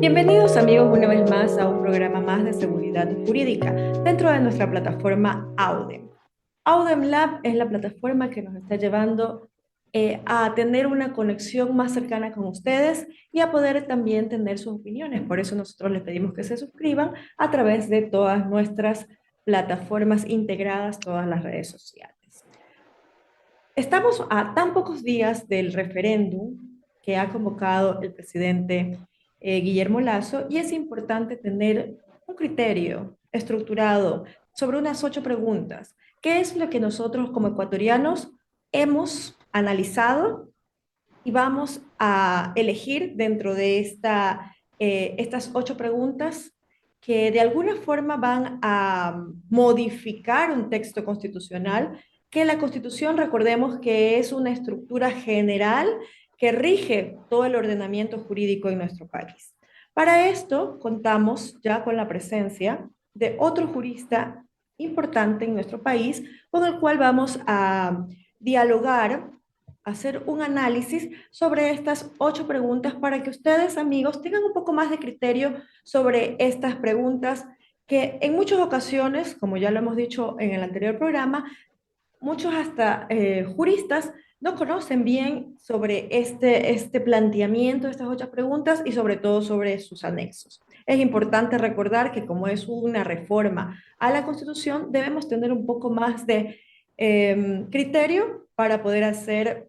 Bienvenidos amigos una vez más a un programa más de seguridad jurídica dentro de nuestra plataforma Audem. Audem Lab es la plataforma que nos está llevando a tener una conexión más cercana con ustedes y a poder también tener sus opiniones. Por eso nosotros les pedimos que se suscriban a través de todas nuestras plataformas integradas, todas las redes sociales. Estamos a tan pocos días del referéndum que ha convocado el presidente Guillermo Lasso y es importante tener un criterio estructurado sobre unas 8 preguntas. ¿Qué es lo que nosotros como ecuatorianos hemos analizado y vamos a elegir dentro de estas 8 preguntas que de alguna forma van a modificar un texto constitucional, que la Constitución, recordemos que es una estructura general que rige todo el ordenamiento jurídico en nuestro país? Para esto contamos ya con la presencia de otro jurista importante en nuestro país, con el cual vamos a dialogar, hacer un análisis sobre estas 8 preguntas para que ustedes, amigos, tengan un poco más de criterio sobre estas preguntas que en muchas ocasiones, como ya lo hemos dicho en el anterior programa, muchos hasta juristas no conocen bien sobre este planteamiento, estas 8 preguntas y sobre todo sobre sus anexos. Es importante recordar que como es una reforma a la Constitución, debemos tener un poco más de criterio para poder hacer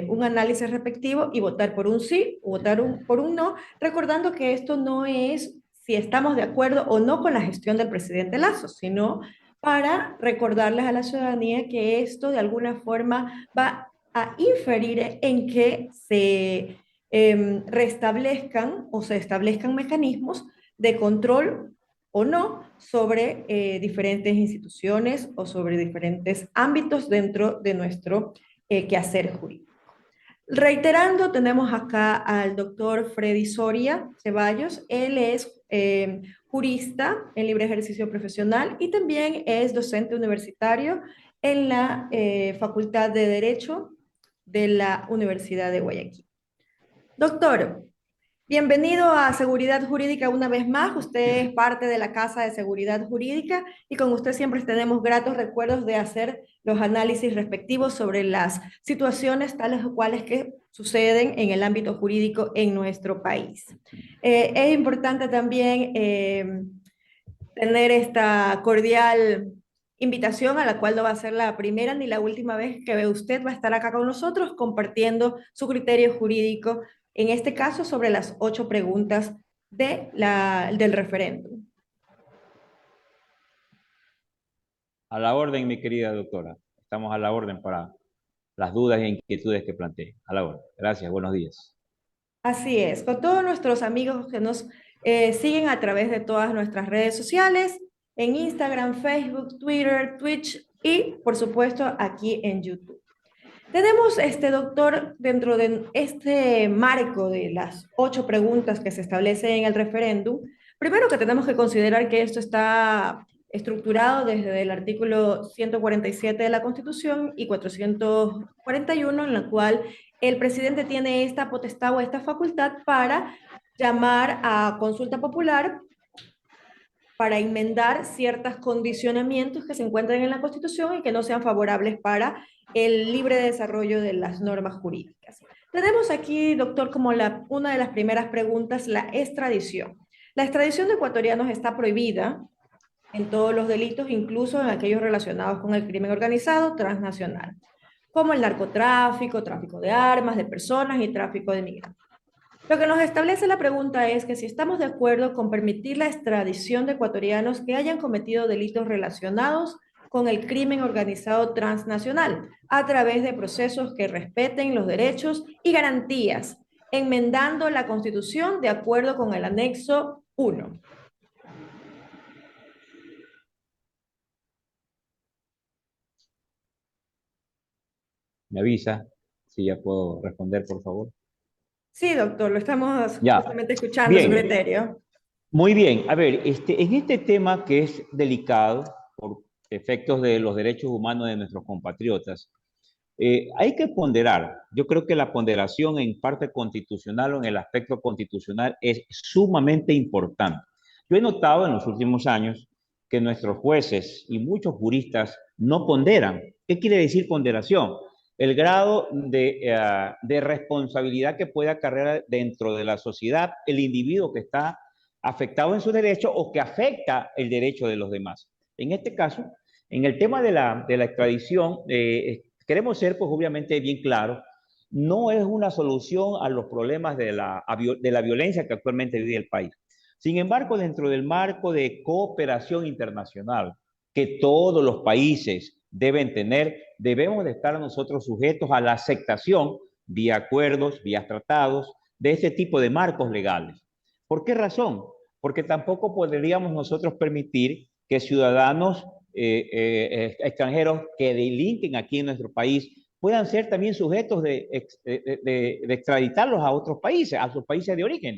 un análisis respectivo y votar por un sí o votar por un no, recordando que esto no es si estamos de acuerdo o no con la gestión del presidente Lasso, sino para recordarles a la ciudadanía que esto de alguna forma va a inferir en que se restablezcan o se establezcan mecanismos de control o no sobre diferentes instituciones o sobre diferentes ámbitos dentro de nuestro quehacer jurídico. Reiterando, tenemos acá al doctor Freddy Soria Ceballos. Él es jurista en libre ejercicio profesional y también es docente universitario en la Facultad de Derecho de la Universidad de Guayaquil. Doctor, bienvenido a Seguridad Jurídica una vez más. Usted es parte de la Casa de Seguridad Jurídica y con usted siempre tenemos gratos recuerdos de hacer los análisis respectivos sobre las situaciones tales o cuales que suceden en el ámbito jurídico en nuestro país. Es importante también tener esta cordial invitación a la cual no va a ser la primera ni la última vez que usted va a estar acá con nosotros compartiendo su criterio jurídico, en este caso sobre las 8 preguntas del referéndum. A la orden, mi querida doctora. Estamos a la orden para las dudas e inquietudes que plantee. A la orden. Gracias, buenos días. Así es, con todos nuestros amigos que nos siguen a través de todas nuestras redes sociales, en Instagram, Facebook, Twitter, Twitch y por supuesto aquí en YouTube. Tenemos, doctor, dentro de este marco de las 8 preguntas que se establecen en el referéndum, primero que tenemos que considerar que esto está estructurado desde el artículo 147 de la Constitución y 441, en la cual el presidente tiene esta potestad o esta facultad para llamar a consulta popular para enmendar ciertos condicionamientos que se encuentran en la Constitución y que no sean favorables para el libre desarrollo de las normas jurídicas. Tenemos aquí, doctor, como una de las primeras preguntas, la extradición. La extradición de ecuatorianos está prohibida en todos los delitos, incluso en aquellos relacionados con el crimen organizado transnacional, como el narcotráfico, tráfico de armas, de personas y tráfico de migrantes. Lo que nos establece la pregunta es que si estamos de acuerdo con permitir la extradición de ecuatorianos que hayan cometido delitos relacionados con el crimen organizado transnacional a través de procesos que respeten los derechos y garantías, enmendando la Constitución de acuerdo con el anexo 1. Me avisa si ya puedo responder, por favor. Sí, doctor, lo estamos Ya, justamente escuchando su bien, criterio. muy bien. A ver, en este tema que es delicado por efectos de los derechos humanos de nuestros compatriotas, Hay que ponderar. Yo creo que la ponderación en parte constitucional o en el aspecto constitucional es sumamente importante. Yo he notado en los últimos años que nuestros jueces y muchos juristas no ponderan. ¿Qué quiere decir ponderación? El grado de responsabilidad que puede acarrear dentro de la sociedad el individuo que está afectado en su derecho o que afecta el derecho de los demás. En este caso, en el tema de la extradición, queremos ser, pues obviamente, bien claros, no es una solución a los problemas de la violencia que actualmente vive el país. Sin embargo, dentro del marco de cooperación internacional que todos los países deben tener, debemos de estar nosotros sujetos a la aceptación vía acuerdos, vía tratados, de este tipo de marcos legales. ¿Por qué razón? Porque tampoco podríamos nosotros permitir que ciudadanos extranjeros que delinquen aquí en nuestro país puedan ser también sujetos de extraditarlos a otros países, a sus países de origen,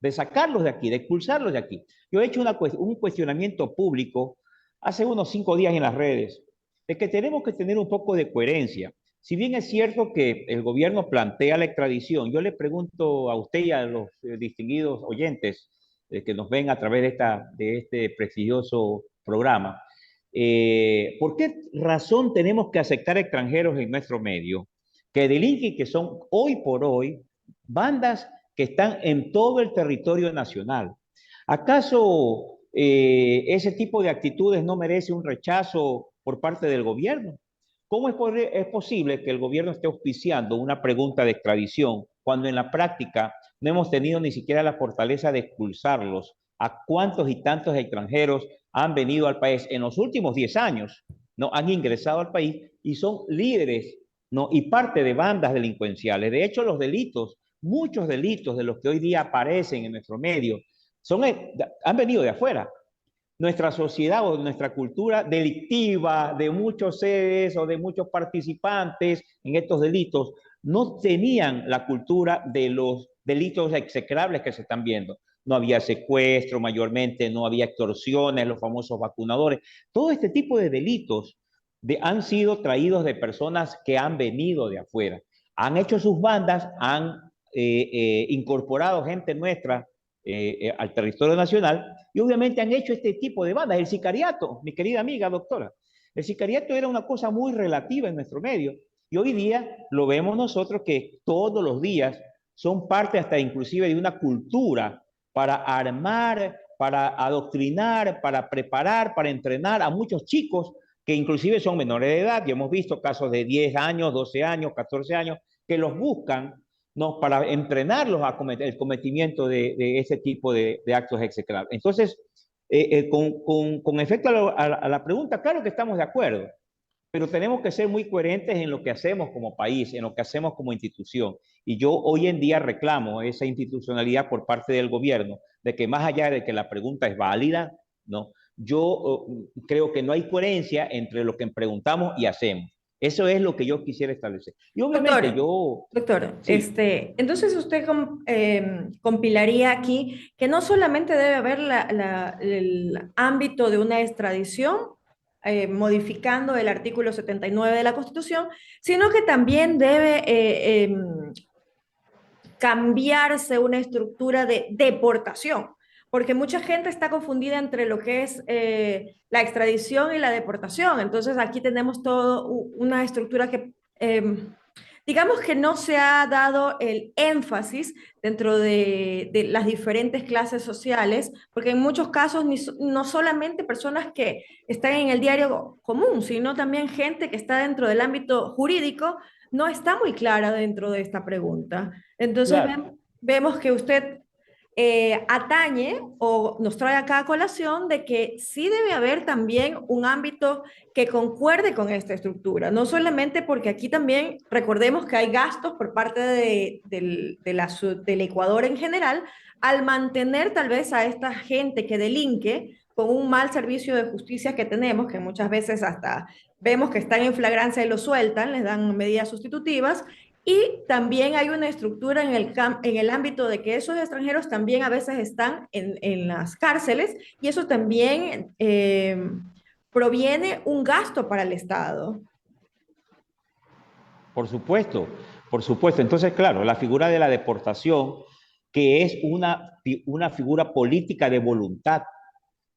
de sacarlos de aquí, de expulsarlos de aquí. Yo he hecho un cuestionamiento público hace unos 5 días en las redes, de que tenemos que tener un poco de coherencia. Si bien es cierto que el gobierno plantea la extradición, yo le pregunto a usted y a los distinguidos oyentes que nos ven a través de este prestigioso programa, ¿por qué razón tenemos que aceptar extranjeros en nuestro medio que delinquen, que son hoy por hoy bandas que están en todo el territorio nacional? ¿Acaso ese tipo de actitudes no merece un rechazo por parte del gobierno? ¿Cómo es posible que el gobierno esté auspiciando una pregunta de extradición cuando en la práctica no hemos tenido ni siquiera la fortaleza de expulsarlos? ¿A cuántos y tantos extranjeros han venido al país en los últimos 10 años? ¿No? Han ingresado al país y son líderes, ¿no? Y parte de bandas delincuenciales. De hecho, los delitos, muchos delitos de los que hoy día aparecen en nuestro medio, han venido de afuera. Nuestra sociedad o nuestra cultura delictiva de muchos seres o de muchos participantes en estos delitos no tenían la cultura de los delitos execrables que se están viendo. No había secuestro mayormente, no había extorsiones, los famosos vacunadores. Todo este tipo de delitos han sido traídos de personas que han venido de afuera. Han hecho sus bandas, han incorporado gente nuestra al territorio nacional y obviamente han hecho este tipo de bandas. El sicariato, mi querida amiga doctora, el sicariato era una cosa muy relativa en nuestro medio y hoy día lo vemos nosotros que todos los días son parte hasta inclusive de una cultura para armar, para adoctrinar, para preparar, para entrenar a muchos chicos que inclusive son menores de edad y hemos visto casos de 10 años, 12 años, 14 años que los buscan, ¿no? Para entrenarlos a cometer el cometimiento de ese tipo de actos execrables. Entonces, con efecto a la pregunta, claro que estamos de acuerdo, pero tenemos que ser muy coherentes en lo que hacemos como país, en lo que hacemos como institución. Y yo hoy en día reclamo esa institucionalidad por parte del gobierno, de que más allá de que la pregunta es válida, ¿no? Yo creo que no hay coherencia entre lo que preguntamos y hacemos. Eso es lo que yo quisiera establecer. Y obviamente Doctor, yo, doctor, sí, entonces usted compilaría aquí que no solamente debe haber el ámbito de una extradición, modificando el artículo 79 de la Constitución, sino que también debe cambiarse una estructura de deportación, porque mucha gente está confundida entre lo que es la extradición y la deportación. Entonces aquí tenemos todo una estructura que digamos que no se ha dado el énfasis dentro de las diferentes clases sociales, porque en muchos casos no solamente personas que están en el diario común, sino también gente que está dentro del ámbito jurídico, no está muy clara dentro de esta pregunta. Entonces claro. vemos que usted atañe o nos trae acá a colación de que sí debe haber también un ámbito que concuerde con esta estructura, no solamente porque aquí también recordemos que hay gastos por parte del Ecuador en general al mantener tal vez a esta gente que delinque con un mal servicio de justicia que tenemos, que muchas veces hasta vemos que están en flagrancia y lo sueltan, les dan medidas sustitutivas, y también hay una estructura en el ámbito de que esos extranjeros también a veces están en las cárceles y eso también proviene un gasto para el Estado. Por supuesto, por supuesto. Entonces, claro, la figura de la deportación, que es una figura política de voluntad,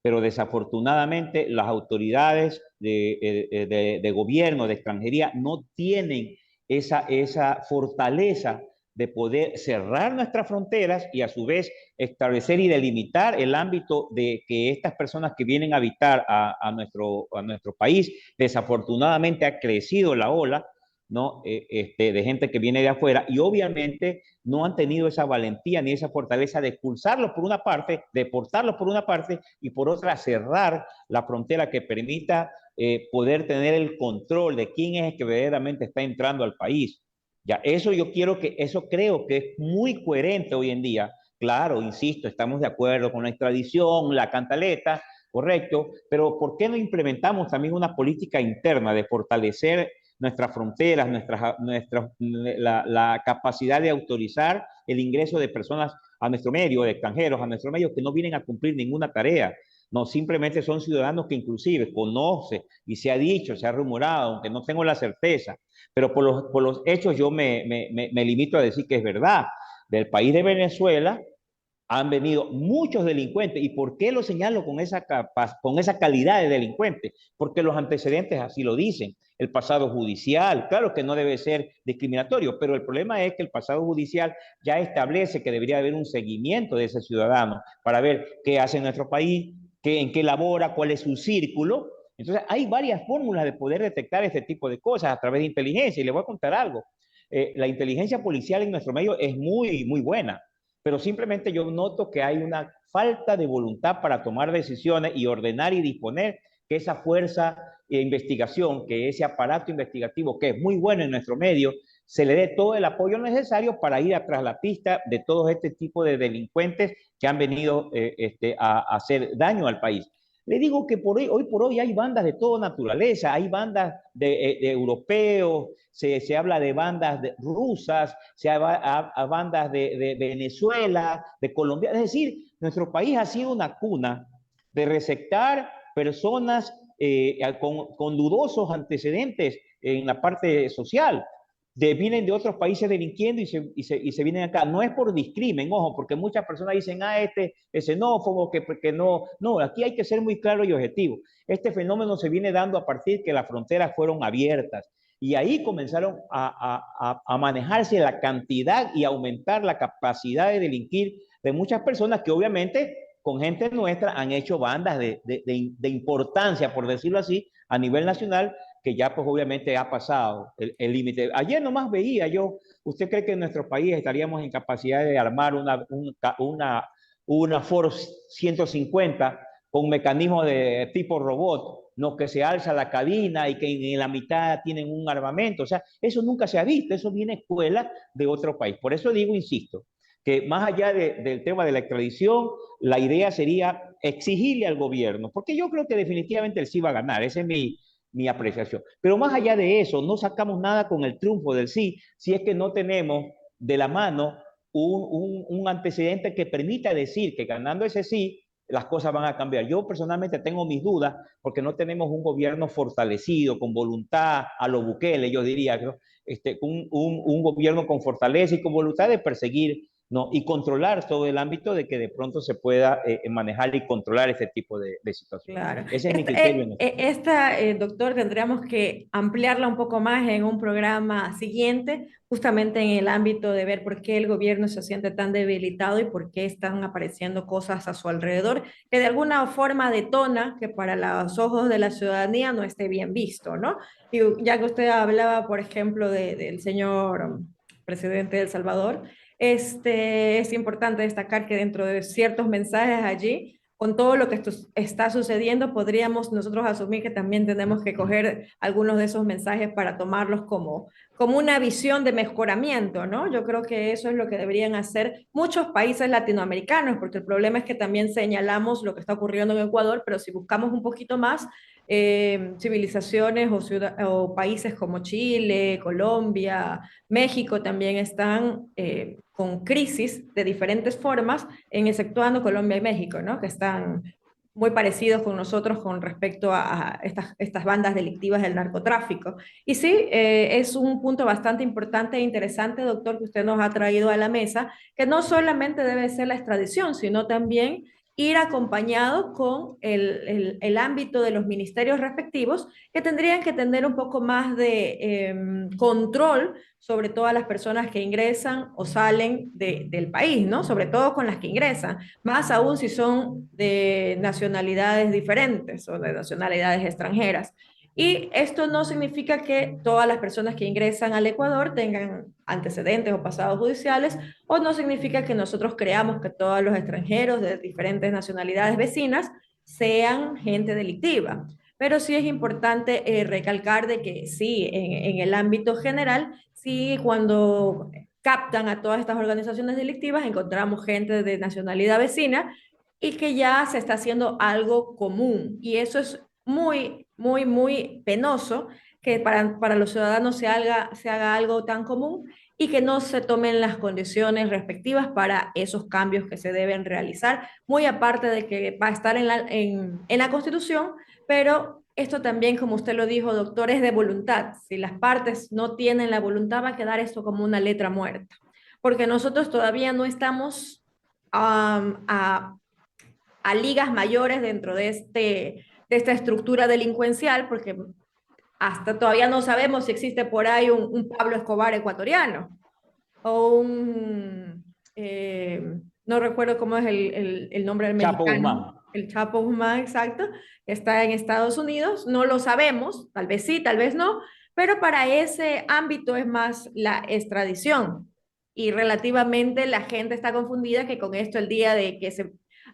pero desafortunadamente las autoridades de gobierno, de extranjería, no tienen esa fortaleza de poder cerrar nuestras fronteras y a su vez establecer y delimitar el ámbito de que estas personas que vienen a habitar a nuestro país, desafortunadamente ha crecido la ola, ¿no? De gente que viene de afuera y obviamente no han tenido esa valentía ni esa fortaleza de expulsarlos por una parte, deportarlos por una parte y por otra cerrar la frontera que permita poder tener el control de quién es el que verdaderamente está entrando al país. Ya, eso creo que es muy coherente hoy en día. Claro, insisto, estamos de acuerdo con la extradición, la cantaleta, correcto, pero ¿por qué no implementamos también una política interna de fortalecer nuestras fronteras, la capacidad de autorizar el ingreso de personas a nuestro medio, de extranjeros a nuestro medio que no vienen a cumplir ninguna tarea? No, simplemente son ciudadanos que inclusive conoce y se ha dicho, se ha rumorado, aunque no tengo la certeza, pero por los hechos yo me limito a decir que es verdad. Del país de Venezuela han venido muchos delincuentes. ¿Y por qué lo señalo con esa calidad de delincuente? Porque los antecedentes así lo dicen. El pasado judicial, claro que no debe ser discriminatorio, pero el problema es que el pasado judicial ya establece que debería haber un seguimiento de ese ciudadano para ver qué hace en nuestro país, en qué labora, cuál es su círculo. Entonces, hay varias fórmulas de poder detectar este tipo de cosas a través de inteligencia. Y le voy a contar algo. La inteligencia policial en nuestro medio es muy, muy buena, pero simplemente yo noto que hay una falta de voluntad para tomar decisiones y ordenar y disponer que esa fuerza de investigación, que ese aparato investigativo, que es muy bueno en nuestro medio, se le dé todo el apoyo necesario para ir atrás la pista de todo este tipo de delincuentes que han venido a hacer daño al país. Le digo que hoy por hoy hay bandas de toda naturaleza, hay bandas de europeos, se habla de bandas rusas, se habla a bandas de Venezuela, de Colombia. Es decir, nuestro país ha sido una cuna de receptar personas con dudosos antecedentes en la parte social. Vienen de otros países delinquiendo y se vienen acá. No es por discrimen, ojo, porque muchas personas dicen, este es xenófobo, que no. No, aquí hay que ser muy claro y objetivo. Este fenómeno se viene dando a partir que las fronteras fueron abiertas. Y ahí comenzaron a manejarse la cantidad y aumentar la capacidad de delinquir de muchas personas que obviamente con gente nuestra han hecho bandas de importancia, por decirlo así, a nivel nacional, que ya pues obviamente ha pasado el límite. Ayer nomás veía yo, ¿usted cree que en nuestro país estaríamos en capacidad de armar una Ford 150 con mecanismos de tipo robot, no que se alza la cabina y que en la mitad tienen un armamento? O sea, eso nunca se ha visto, eso viene escuela de otro país. Por eso digo, insisto, que más allá del tema de la extradición, la idea sería exigirle al gobierno, porque yo creo que definitivamente él sí va a ganar, esa es mi apreciación. Pero más allá de eso, no sacamos nada con el triunfo del sí, si es que no tenemos de la mano un antecedente que permita decir que ganando ese sí, las cosas van a cambiar. Yo personalmente tengo mis dudas porque no tenemos un gobierno fortalecido, con voluntad, a lo Bukele, yo diría, ¿no? Un gobierno con fortaleza y con voluntad de perseguir, ¿no? Y controlar todo el ámbito de que de pronto se pueda manejar y controlar este tipo de situaciones. Claro. Ese es mi criterio. Doctor, tendríamos que ampliarla un poco más en un programa siguiente, justamente en el ámbito de ver por qué el gobierno se siente tan debilitado y por qué están apareciendo cosas a su alrededor que de alguna forma detona que para los ojos de la ciudadanía no esté bien visto, ¿no? Y ya que usted hablaba, por ejemplo, del señor presidente de El Salvador, es importante destacar que dentro de ciertos mensajes allí, con todo lo que está sucediendo, podríamos nosotros asumir que también tenemos que coger algunos de esos mensajes para tomarlos como una visión de mejoramiento, ¿no? Yo creo que eso es lo que deberían hacer muchos países latinoamericanos, porque el problema es que también señalamos lo que está ocurriendo en Ecuador, pero si buscamos un poquito más, civilizaciones o países como Chile, Colombia, México también están con crisis de diferentes formas, exceptuando Colombia y México, ¿no? Que están muy parecidos con nosotros con respecto a estas bandas delictivas del narcotráfico. Y sí, es un punto bastante importante e interesante, doctor, que usted nos ha traído a la mesa, que no solamente debe ser la extradición, sino también ir acompañado con el ámbito de los ministerios respectivos, que tendrían que tener un poco más de control sobre todas las personas que ingresan o salen del país, ¿no? Sobre todo con las que ingresan, más aún si son de nacionalidades diferentes o de nacionalidades extranjeras. Y esto no significa que todas las personas que ingresan al Ecuador tengan antecedentes o pasados judiciales, o no significa que nosotros creamos que todos los extranjeros de diferentes nacionalidades vecinas sean gente delictiva. Pero sí es importante recalcar de que sí, en el ámbito general, sí, cuando captan a todas estas organizaciones delictivas, encontramos gente de nacionalidad vecina y que ya se está haciendo algo común. Y eso es muy, muy, muy penoso que para los ciudadanos se haga algo tan común y que no se tomen las condiciones respectivas para esos cambios que se deben realizar, muy aparte de que va a estar en la Constitución, pero esto también, como usted lo dijo, doctor, es de voluntad. Si las partes no tienen la voluntad, va a quedar esto como una letra muerta, porque nosotros todavía no estamos a ligas mayores dentro de esta estructura delincuencial, porque hasta todavía no sabemos si existe por ahí un Pablo Escobar ecuatoriano o no recuerdo cómo es el nombre del Chapo Guzmán. mexicano, el Chapo Guzmán, exacto, que está en Estados Unidos, no lo sabemos, tal vez sí, tal vez no, pero para ese ámbito es más la extradición. Y relativamente la gente está confundida que con esto el día de que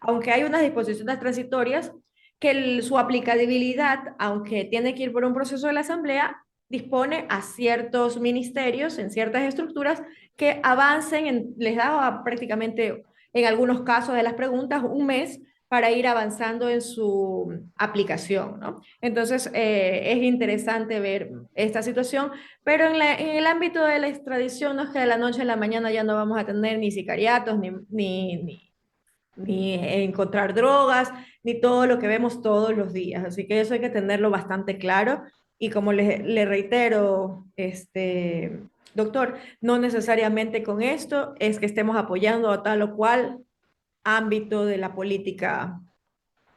aunque hay unas disposiciones transitorias, que su aplicabilidad, aunque tiene que ir por un proceso de la Asamblea, dispone a ciertos ministerios, en ciertas estructuras, que avancen, les da prácticamente en algunos casos de las preguntas un mes para ir avanzando en su aplicación, ¿no? Entonces, es interesante ver esta situación, pero en el ámbito de la extradición no es que de la noche a la mañana ya no vamos a tener ni sicariatos, ni encontrar drogas, ni todo lo que vemos todos los días. Así que eso hay que tenerlo bastante claro. Y como le reitero, doctor, no necesariamente con esto es que estemos apoyando a tal o cual ámbito de la política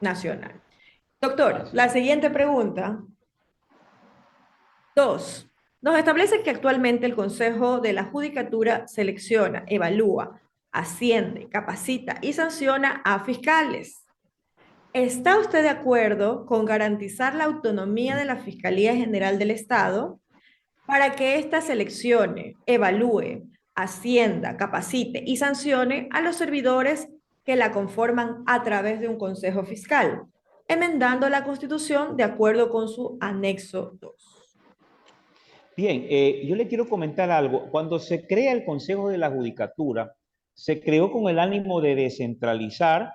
nacional. Doctor, Así la es. siguiente pregunta. Dos, nos establece que actualmente el Consejo de la Judicatura selecciona, evalúa, asciende, capacita y sanciona a fiscales. ¿Está usted de acuerdo con garantizar la autonomía de la Fiscalía General del Estado para que ésta seleccione, evalúe, ascienda, capacite y sancione a los servidores que la conforman a través de un Consejo Fiscal, enmendando la Constitución de acuerdo con su anexo 2? Bien, yo le quiero comentar algo. Cuando se crea el Consejo de la Judicatura, se creó con el ánimo de descentralizar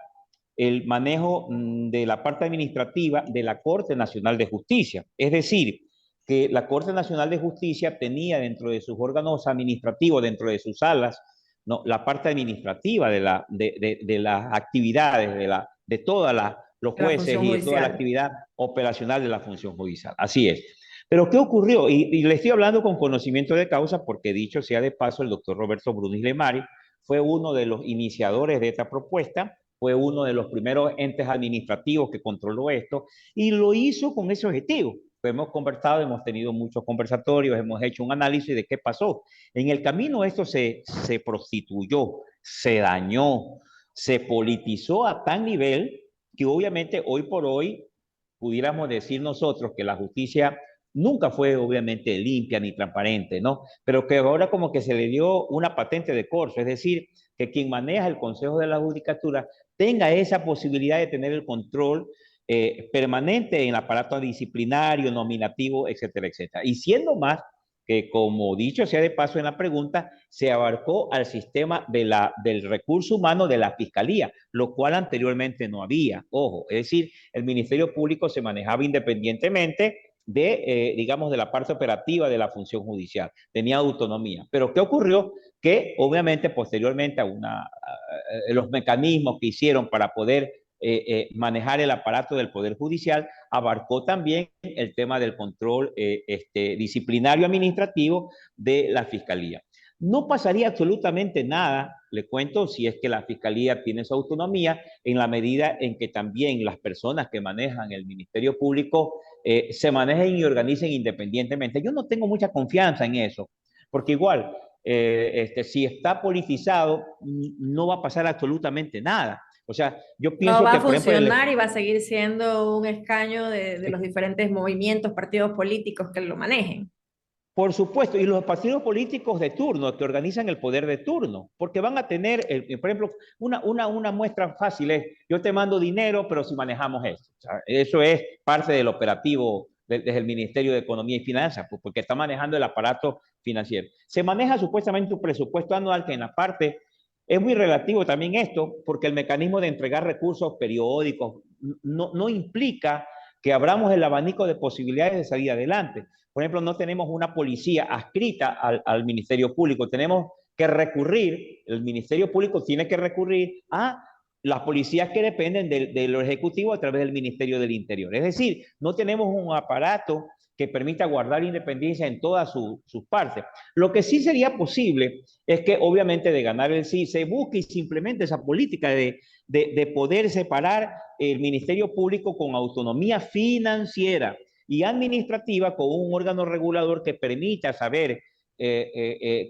el manejo de la parte administrativa de la Corte Nacional de Justicia. Es decir, que la Corte Nacional de Justicia tenía dentro de sus órganos administrativos, dentro de sus salas, ¿no?, la parte administrativa de las actividades, de todos los De la jueces función y de toda la judicial. actividad operacional de la función judicial. Así es. Pero ¿qué ocurrió? Y le estoy hablando con conocimiento de causa porque, dicho sea de paso, el doctor Roberto Brunis Lemari fue uno de los iniciadores de esta propuesta, fue uno de los primeros entes administrativos que controló esto y lo hizo con ese objetivo. Hemos conversado, hemos tenido muchos conversatorios, hemos hecho un análisis de qué pasó. En el camino esto se prostituyó, se dañó, se politizó a tal nivel que obviamente hoy por hoy pudiéramos decir nosotros que la justicia nunca fue obviamente limpia ni transparente, ¿no? Pero que ahora como que se le dio una patente de corso, es decir, que quien maneja el Consejo de la Judicatura tenga esa posibilidad de tener el control permanente en el aparato disciplinario, nominativo, etcétera, etcétera. Y siendo más que, como dicho sea de paso en la pregunta, se abarcó al sistema del recurso humano de la Fiscalía, lo cual anteriormente no había. Ojo, es decir, el Ministerio Público se manejaba independientemente digamos, de la parte operativa de la función judicial. Tenía autonomía. Pero ¿qué ocurrió? Que obviamente posteriormente a los mecanismos que hicieron para poder manejar el aparato del Poder Judicial, abarcó también el tema del control disciplinario administrativo de la Fiscalía. No pasaría absolutamente nada, le cuento, si es que la Fiscalía tiene su autonomía, en la medida en que también las personas que manejan el Ministerio Público se manejen y organicen independientemente. Yo no tengo mucha confianza en eso, porque igual, si está politizado, no va a pasar absolutamente nada. O sea, yo Todo pienso va a que, por ejemplo, funcionar y va a seguir siendo un escaño de los diferentes movimientos, partidos políticos que lo manejen. por supuesto, y los partidos políticos de turno que organizan el poder de turno, porque van a tener, por ejemplo, una muestra fácil es, yo te mando dinero, pero si manejamos esto. O sea, eso es parte del operativo desde el Ministerio de Economía y Finanzas, pues, porque está manejando el aparato financiero. Se maneja supuestamente un presupuesto anual que en la parte es muy relativo también esto, porque el mecanismo de entregar recursos periódicos no implica que abramos el abanico de posibilidades de salir adelante. Por ejemplo, no tenemos una policía adscrita al Ministerio Público, tenemos que recurrir, el Ministerio Público tiene que recurrir a las policías que dependen de lo ejecutivo a través del Ministerio del Interior. Es decir, no tenemos un aparato que permita guardar independencia en todas sus partes. Lo que sí sería posible es que, obviamente, de ganar el sí, se busque y simplemente esa política de poder separar el Ministerio Público con autonomía financiera y administrativa, con un órgano regulador que permita saber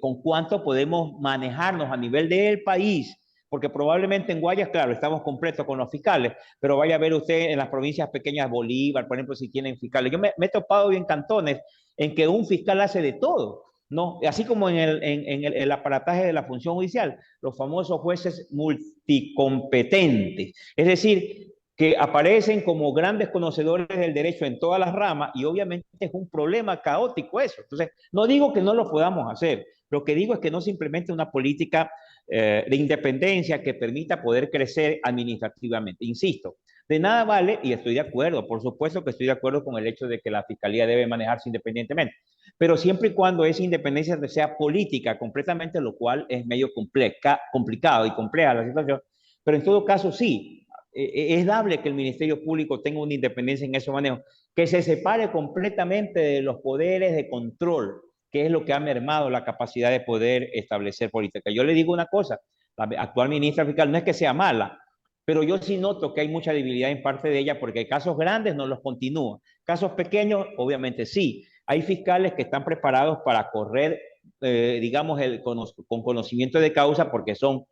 con cuánto podemos manejarnos a nivel del país, porque probablemente en Guayas, claro, estamos completos con los fiscales, pero vaya a ver usted en las provincias pequeñas, Bolívar, por ejemplo, si tienen fiscales. Yo me he topado en cantones en que un fiscal hace de todo, ¿no? Así como en el aparataje de la función judicial, los famosos jueces multicompetentes. Es decir, que aparecen como grandes conocedores del derecho en todas las ramas y obviamente es un problema caótico eso. Entonces, no digo que no lo podamos hacer, lo que digo es que no se implemente una política de independencia que permita poder crecer administrativamente. Insisto, de nada vale, y estoy de acuerdo, por supuesto que estoy de acuerdo con el hecho de que la Fiscalía debe manejarse independientemente, pero siempre y cuando esa independencia sea política completamente, lo cual es medio complicado y compleja la situación, pero en todo caso sí, es dable que el Ministerio Público tenga una independencia en ese manejo, que se separe completamente de los poderes de control, que es lo que ha mermado la capacidad de poder establecer política. Yo le digo una cosa, la actual ministra fiscal no es que sea mala, pero yo sí noto que hay mucha debilidad en parte de ella porque casos grandes no los continúa. Casos pequeños, obviamente sí. Hay fiscales que están preparados para correr, digamos, con conocimiento de causa porque son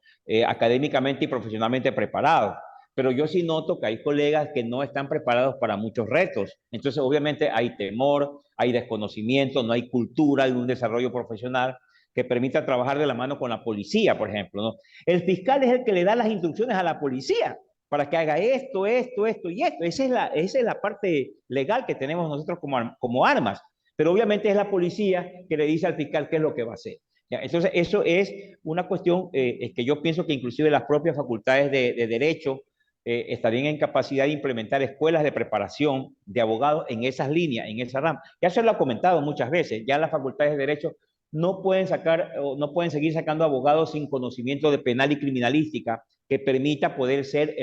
académicamente y profesionalmente preparados, pero yo sí noto que hay colegas que no están preparados para muchos retos. Entonces, obviamente, hay temor, hay desconocimiento, no hay cultura de un desarrollo profesional que permita trabajar de la mano con la policía, por ejemplo, ¿no? El fiscal es el que le da las instrucciones a la policía para que haga esto, esto, esto y esto. Esa es la parte legal que tenemos nosotros como armas. Pero obviamente es la policía que le dice al fiscal qué es lo que va a hacer. ¿Ya? Entonces, eso es una cuestión que yo pienso que inclusive las propias facultades de derecho estarían en capacidad de implementar escuelas de preparación de abogados en esas líneas, en esa rama. Ya se lo ha comentado muchas veces, ya las facultades de Derecho no pueden sacar o no pueden seguir sacando abogados sin conocimiento de penal y criminalística que permita poder ser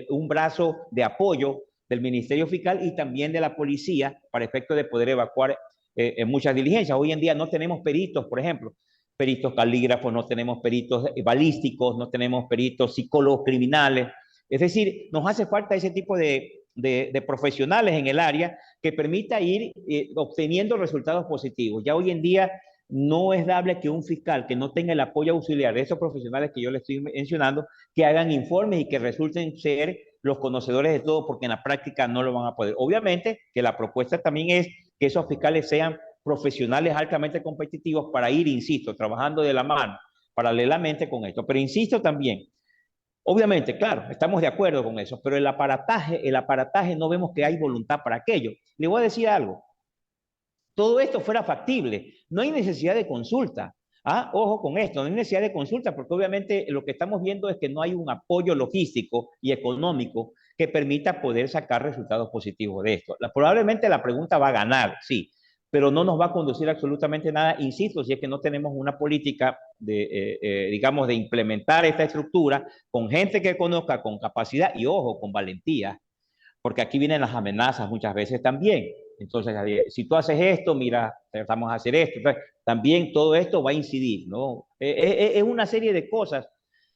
un brazo de apoyo del Ministerio Fiscal y también de la policía para efecto de poder evacuar en muchas diligencias. Hoy en día no tenemos peritos, por ejemplo, peritos calígrafos, no tenemos peritos balísticos, no tenemos peritos psicólogos criminales. Es decir, nos hace falta ese tipo de profesionales en el área que permita ir obteniendo resultados positivos. Ya hoy en día no es dable que un fiscal que no tenga el apoyo auxiliar de esos profesionales que yo le estoy mencionando, que hagan informes y que resulten ser los conocedores de todo, porque en la práctica no lo van a poder. Obviamente que la propuesta también es que esos fiscales sean profesionales altamente competitivos para ir, insisto, trabajando de la mano paralelamente con esto. Pero insisto también, obviamente, claro, estamos de acuerdo con eso, pero el aparataje no vemos que hay voluntad para aquello. Le voy a decir algo. Todo esto fuera factible, no hay necesidad de consulta. Ah, ojo con esto, no hay necesidad de consulta porque obviamente lo que estamos viendo es que no hay un apoyo logístico y económico que permita poder sacar resultados positivos de esto. Probablemente la pregunta va a ganar, sí, pero no nos va a conducir absolutamente nada, insisto, si es que no tenemos una política digamos, de implementar esta estructura con gente que conozca, con capacidad y, ojo, con valentía, porque aquí vienen las amenazas muchas veces también. Entonces, si tú haces esto, mira, tratamos de hacer esto. Entonces, también todo esto va a incidir, ¿no? Es una serie de cosas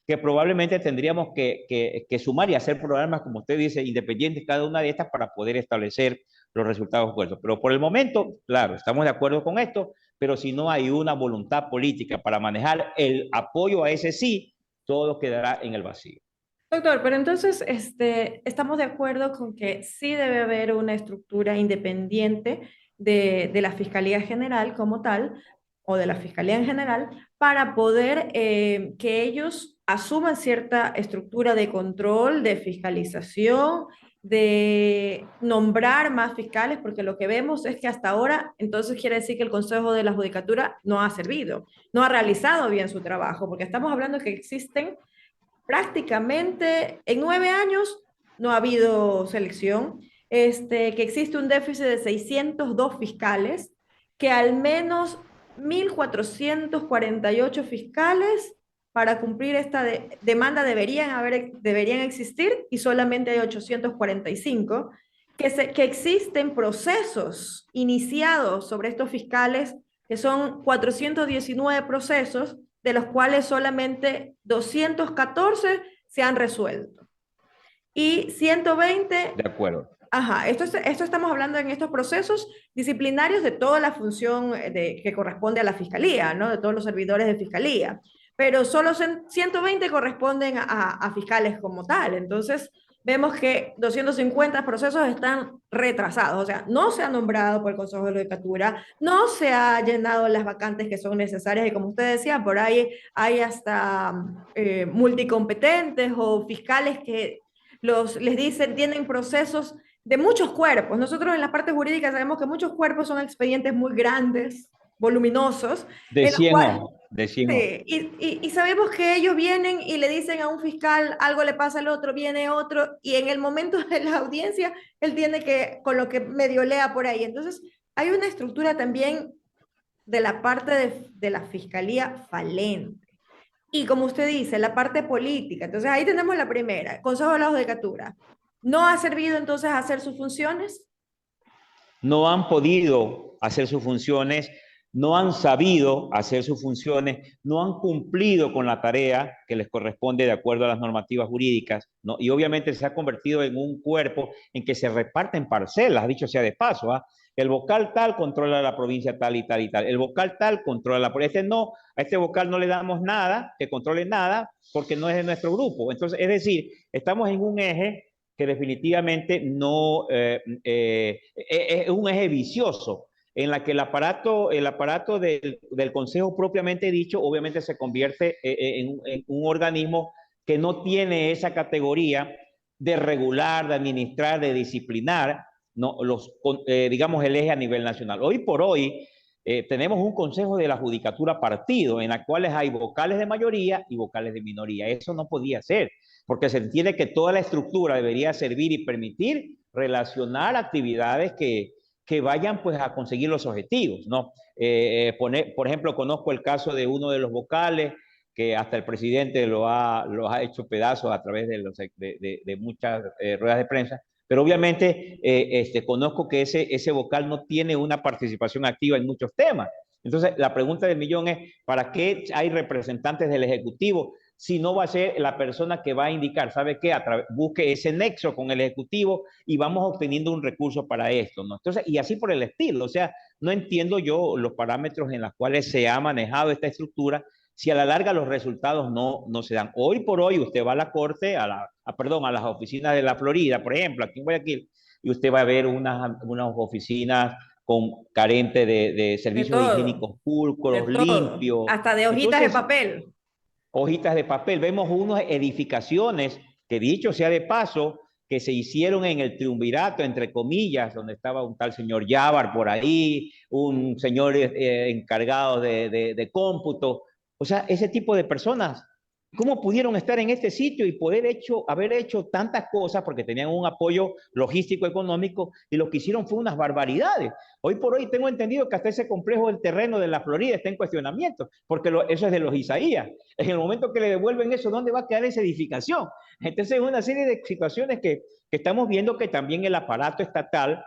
que probablemente tendríamos que sumar y hacer programas, como usted dice, independientes cada una de estas para poder establecer los resultados opuestos. Pero por el momento, claro, estamos de acuerdo con esto, pero si no hay una voluntad política para manejar el apoyo a ese sí, todo quedará en el vacío. Doctor, pero entonces estamos de acuerdo con que sí debe haber una estructura independiente de la Fiscalía General como tal, o de la Fiscalía en general, para poder que ellos asuman cierta estructura de control, de fiscalización, de nombrar más fiscales, porque lo que vemos es que hasta ahora, entonces quiere decir que el Consejo de la Judicatura no ha servido, no ha realizado bien su trabajo, porque estamos hablando que existen prácticamente en 9 años no ha habido selección, que existe un déficit de 602 fiscales, que al menos 1.448 fiscales para cumplir esta demanda deberían existir y solamente hay 845, que existen procesos iniciados sobre estos fiscales, que son 419 procesos de los cuales solamente 214 se han resuelto. Y 120, De acuerdo. ajá, esto estamos hablando en estos procesos disciplinarios de toda la función que corresponde a la fiscalía, ¿no? De todos los servidores de fiscalía. Pero solo 120 corresponden a fiscales como tal. Entonces, vemos que 250 procesos están retrasados, o sea, no se ha nombrado por el Consejo de la Judicatura, no se ha llenado las vacantes que son necesarias y como usted decía, por ahí hay hasta multicompetentes o fiscales que les dicen, tienen procesos de muchos cuerpos. Nosotros en la parte jurídica sabemos que muchos cuerpos son expedientes muy grandes, voluminosos, De en los 100 cuales ojos, de 100 ojos. sí, y sabemos que ellos vienen y le dicen a un fiscal algo le pasa al otro, viene otro, y en el momento de la audiencia, él tiene que, con lo que medio lea por ahí. Entonces, hay una estructura también de la parte de la fiscalía falente. Y como usted dice, la parte política. Entonces, ahí tenemos la primera, Consejo de la Judicatura. ¿No ha servido entonces a hacer sus funciones? No han podido hacer sus funciones, no han sabido hacer sus funciones, no han cumplido con la tarea que les corresponde de acuerdo a las normativas jurídicas, ¿no? Y obviamente se ha convertido en un cuerpo en que se reparten parcelas, dicho sea de paso, ¿ah? El vocal tal controla la provincia tal y tal y tal. El vocal tal controla la provincia. No, a este vocal no le damos nada, que controle nada, porque no es de nuestro grupo. Entonces, es decir, estamos en un eje que definitivamente no es un eje vicioso en la que el aparato del Consejo propiamente dicho obviamente se convierte en un organismo que no tiene esa categoría de regular, de administrar, de disciplinar, no, digamos, el eje a nivel nacional. Hoy por hoy tenemos un Consejo de la Judicatura partido en la cual hay vocales de mayoría y vocales de minoría. Eso no podía ser porque se entiende que toda la estructura debería servir y permitir relacionar actividades que vayan pues a conseguir los objetivos, ¿no? Por ejemplo, conozco el caso de uno de los vocales que hasta el presidente lo ha hecho pedazos a través de muchas ruedas de prensa, pero obviamente conozco que ese vocal no tiene una participación activa en muchos temas. Entonces, la pregunta del millón es, ¿para qué hay representantes del Ejecutivo si no va a ser la persona que va a indicar, ¿sabe qué? Busque ese nexo con el Ejecutivo y vamos obteniendo un recurso para esto, ¿no? Entonces, y así por el estilo, o sea, no entiendo yo los parámetros en los cuales se ha manejado esta estructura si a la larga los resultados no se dan. Hoy por hoy usted va a la corte, perdón, a las oficinas de la Florida, por ejemplo, aquí en Guayaquil, y usted va a ver unas oficinas carentes de De servicios todo, higiénicos de pulcros, todo, limpios. hasta de hojitas de Entonces, papel. hojitas de papel. Vemos unas edificaciones que, dicho sea de paso, que se hicieron en el triunvirato, entre comillas, donde estaba un tal señor Yavar por ahí, un señor encargado de cómputo. O sea, ese tipo de personas ¿Cómo pudieron estar en este sitio y haber hecho tantas cosas porque tenían un apoyo logístico económico y lo que hicieron fue unas barbaridades? Hoy por hoy tengo entendido que hasta ese complejo del terreno de la Florida está en cuestionamiento, porque eso es de los Isaías. En el momento que le devuelven eso, ¿dónde va a quedar esa edificación? Entonces, es una serie de situaciones que estamos viendo que también el aparato estatal,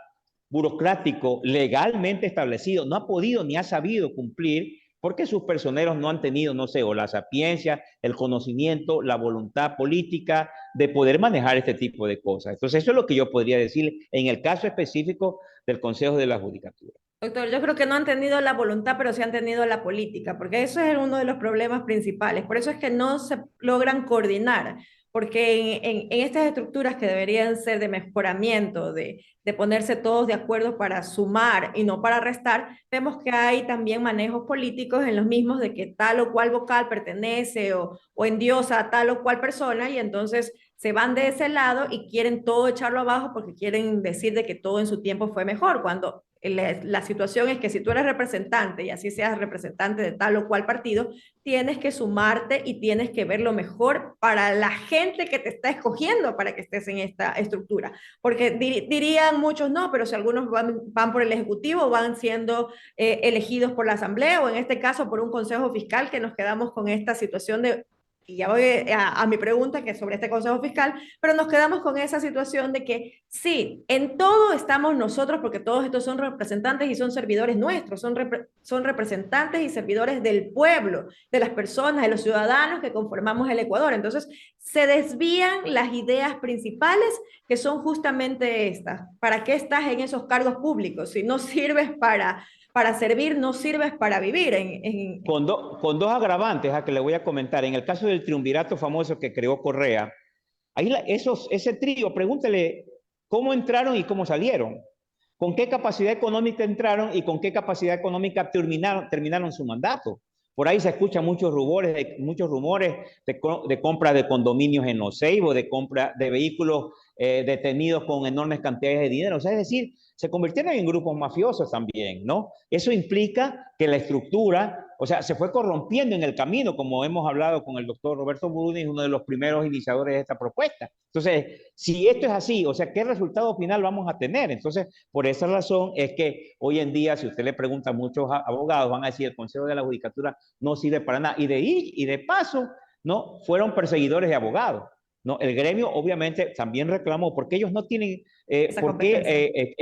burocrático, legalmente establecido, no ha podido ni ha sabido cumplir porque sus personeros no han tenido, no sé, o la sapiencia, el conocimiento, la voluntad política de poder manejar este tipo de cosas. Entonces, eso es lo que yo podría decir en el caso específico del Consejo de la Judicatura. Doctor, yo creo que no han tenido la voluntad, pero sí han tenido la política, porque eso es uno de los problemas principales. Por eso es que no se logran coordinar, porque en estas estructuras que deberían ser de mejoramiento, de ponerse todos de acuerdo para sumar y no para restar, vemos que hay también manejos políticos en los mismos de que tal o cual vocal pertenece o endiosa a tal o cual persona y entonces se van de ese lado y quieren todo echarlo abajo porque quieren decir de que todo en su tiempo fue mejor, cuando la situación es que si tú eres representante y así seas representante de tal o cual partido, tienes que sumarte y tienes que ver lo mejor para la gente que te está escogiendo para que estés en esta estructura. Porque dirían muchos, no, pero si algunos van por el Ejecutivo, van siendo elegidos por la Asamblea o en este caso por un Consejo Fiscal que nos quedamos con esta situación de y ya voy a mi pregunta que es sobre este Consejo Fiscal, pero nos quedamos con esa situación de que sí, en todo estamos nosotros, porque todos estos son representantes y son servidores nuestros, son representantes y servidores del pueblo, de las personas, de los ciudadanos que conformamos el Ecuador. Entonces, se desvían las ideas principales que son justamente estas. ¿Para qué estás en esos cargos públicos? Si no sirves para servir, no sirves para vivir. Con dos agravantes que le voy a comentar. En el caso del triunvirato famoso que creó Correa, ahí ese trío, pregúntele cómo entraron y cómo salieron, con qué capacidad económica entraron y con qué capacidad económica terminaron su mandato. Por ahí se escuchan muchos rumores de compra de condominios en Los Ceibos, de compra de vehículos detenidos con enormes cantidades de dinero. O sea, es decir, se convirtieron en grupos mafiosos también, ¿no? Eso implica que la estructura, o sea, se fue corrompiendo en el camino, como hemos hablado con el doctor Roberto Bruni, uno de los primeros iniciadores de esta propuesta. Entonces, si esto es así, o sea, ¿qué resultado final vamos a tener? Entonces, por esa razón es que hoy en día, si usted le pregunta a muchos abogados, van a decir el Consejo de la Judicatura no sirve para nada. Y de paso, ¿no? Fueron perseguidores de abogados. ¿No? El gremio obviamente también reclamó porque ellos no tienen por qué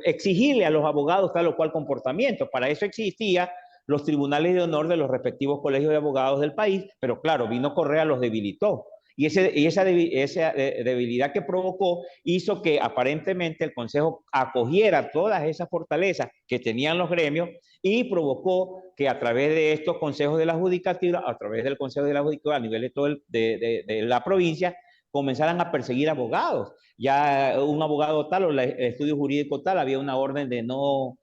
exigirle a los abogados tal o cual comportamiento. Para eso existía los tribunales de honor de los respectivos colegios de abogados del país, pero claro, vino Correa, los debilitó. Y esa debilidad que provocó hizo que aparentemente el Consejo acogiera todas esas fortalezas que tenían los gremios y provocó que a través de estos consejos de la judicatura, a través del Consejo de la Judicatura a nivel de toda la provincia, comenzaran a perseguir abogados. Ya un abogado tal o el estudio jurídico tal, había una orden de no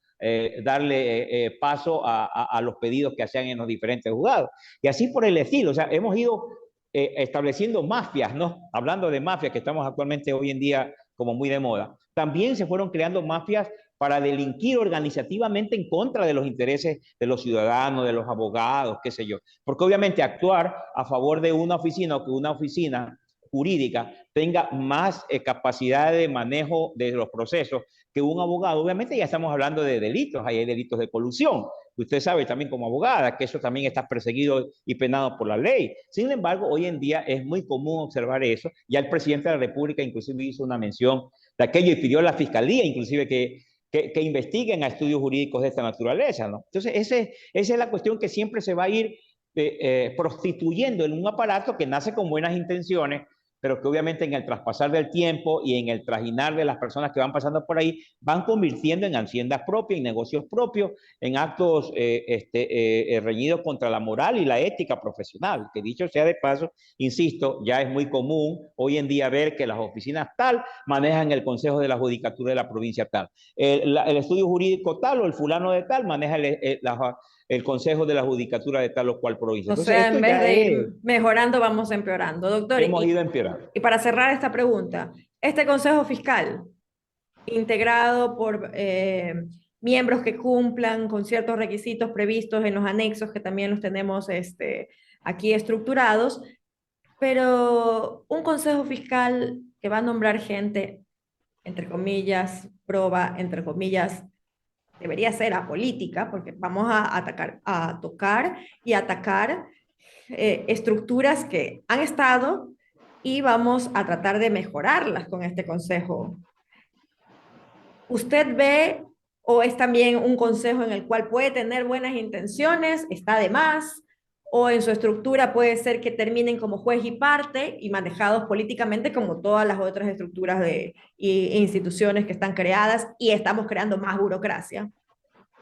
darle paso a los pedidos que hacían en los diferentes juzgados. Y así por el estilo, o sea, hemos ido estableciendo mafias, ¿no? Hablando de mafias que estamos actualmente hoy en día como muy de moda. También se fueron creando mafias para delinquir organizativamente en contra de los intereses de los ciudadanos, de los abogados, qué sé yo. Porque obviamente actuar a favor de una oficina o que una oficina jurídica tenga más capacidad de manejo de los procesos que un abogado, obviamente ya estamos hablando de delitos, hay delitos de colusión. Usted sabe también como abogada que eso también está perseguido y penado por la ley. Sin embargo, hoy en día es muy común observar eso. Ya el presidente de la República inclusive hizo una mención de aquello y pidió a la fiscalía inclusive que investiguen a estudios jurídicos de esta naturaleza, ¿no? Entonces, esa es la cuestión que siempre se va a ir prostituyendo en un aparato que nace con buenas intenciones, pero que obviamente en el traspasar del tiempo y en el trajinar de las personas que van pasando por ahí, van convirtiendo en haciendas propias, en negocios propios, en actos reñidos contra la moral y la ética profesional, que dicho sea de paso, insisto, ya es muy común hoy en día ver que las oficinas tal manejan el Consejo de la Judicatura de la provincia tal, el estudio jurídico tal o el fulano de tal maneja el Consejo de la Judicatura de tal o cual provincia. O Entonces, sea, esto en vez ya de es, ir mejorando, vamos empeorando. Doctor, hemos ido empeorando. y para cerrar esta pregunta, este Consejo Fiscal, integrado por miembros que cumplan con ciertos requisitos previstos en los anexos, que también los tenemos aquí estructurados, pero un consejo fiscal que va a nombrar gente, entre comillas, proba, entre comillas, debería ser apolítica, porque vamos a atacar, a tocar y atacar estructuras que han estado y vamos a tratar de mejorarlas con este consejo. ¿Usted ve o es también un consejo en el cual puede tener buenas intenciones, está de más, o en su estructura puede ser que terminen como juez y parte y manejados políticamente como todas las otras estructuras e instituciones que están creadas y estamos creando más burocracia?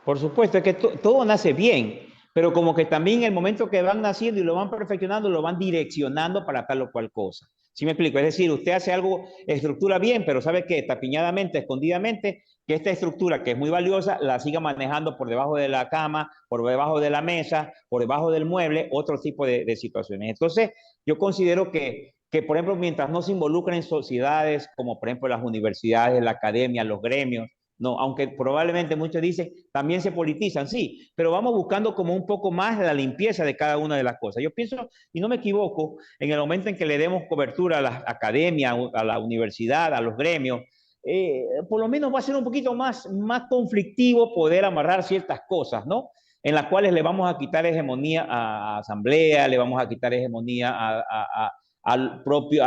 Por supuesto, es que todo nace bien, pero como que también en el momento que van naciendo y lo van perfeccionando, lo van direccionando para tal o cual cosa. ¿Sí me explico? Es decir, usted hace algo, estructura bien, pero sabe que tapiñadamente, escondidamente, que esta estructura que es muy valiosa, la siga manejando por debajo de la cama, por debajo de la mesa, por debajo del mueble, otro tipo de situaciones. Entonces, yo considero por ejemplo, mientras no se involucren en sociedades como, por ejemplo, las universidades, la academia, los gremios, no, aunque probablemente muchos dicen, también se politizan, sí, pero vamos buscando como un poco más la limpieza de cada una de las cosas. Yo pienso, y no me equivoco, en el momento en que le demos cobertura a la academia, a la universidad, a los gremios, por lo menos va a ser un poquito más conflictivo poder amarrar ciertas cosas, ¿no? En las cuales le vamos a quitar hegemonía a asamblea, le vamos a quitar hegemonía al propio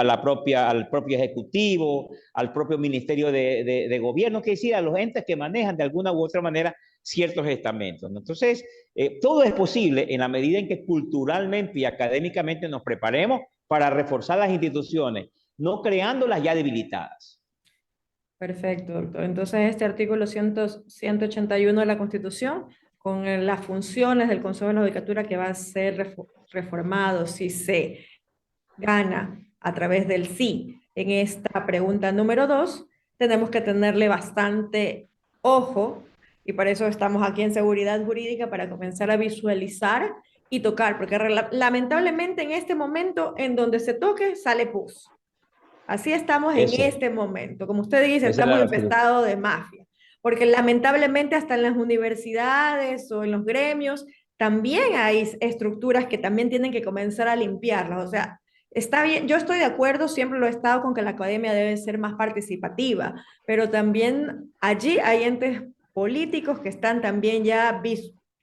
ejecutivo, al propio ministerio de gobierno, que decir, a los entes que manejan de alguna u otra manera ciertos estamentos, ¿no? Entonces, todo es posible en la medida en que culturalmente y académicamente nos preparemos para reforzar las instituciones, no creándolas ya debilitadas. Perfecto, doctor. Entonces, este artículo 181 de la Constitución, con las funciones del Consejo de la Judicatura que va a ser reformado si se gana a través del sí en esta pregunta número 2, tenemos que tenerle bastante ojo y para eso estamos aquí en seguridad jurídica para comenzar a visualizar y tocar, porque lamentablemente en este momento en donde se toque sale pus. Así estamos en Eso, este momento. Como usted dice, esa es estamos la filosofía. infestados de mafia, porque lamentablemente hasta en las universidades o en los gremios también hay estructuras que también tienen que comenzar a limpiarlas. O sea, está bien, yo estoy de acuerdo, siempre lo he estado con que la academia debe ser más participativa, pero también allí hay entes políticos que están también ya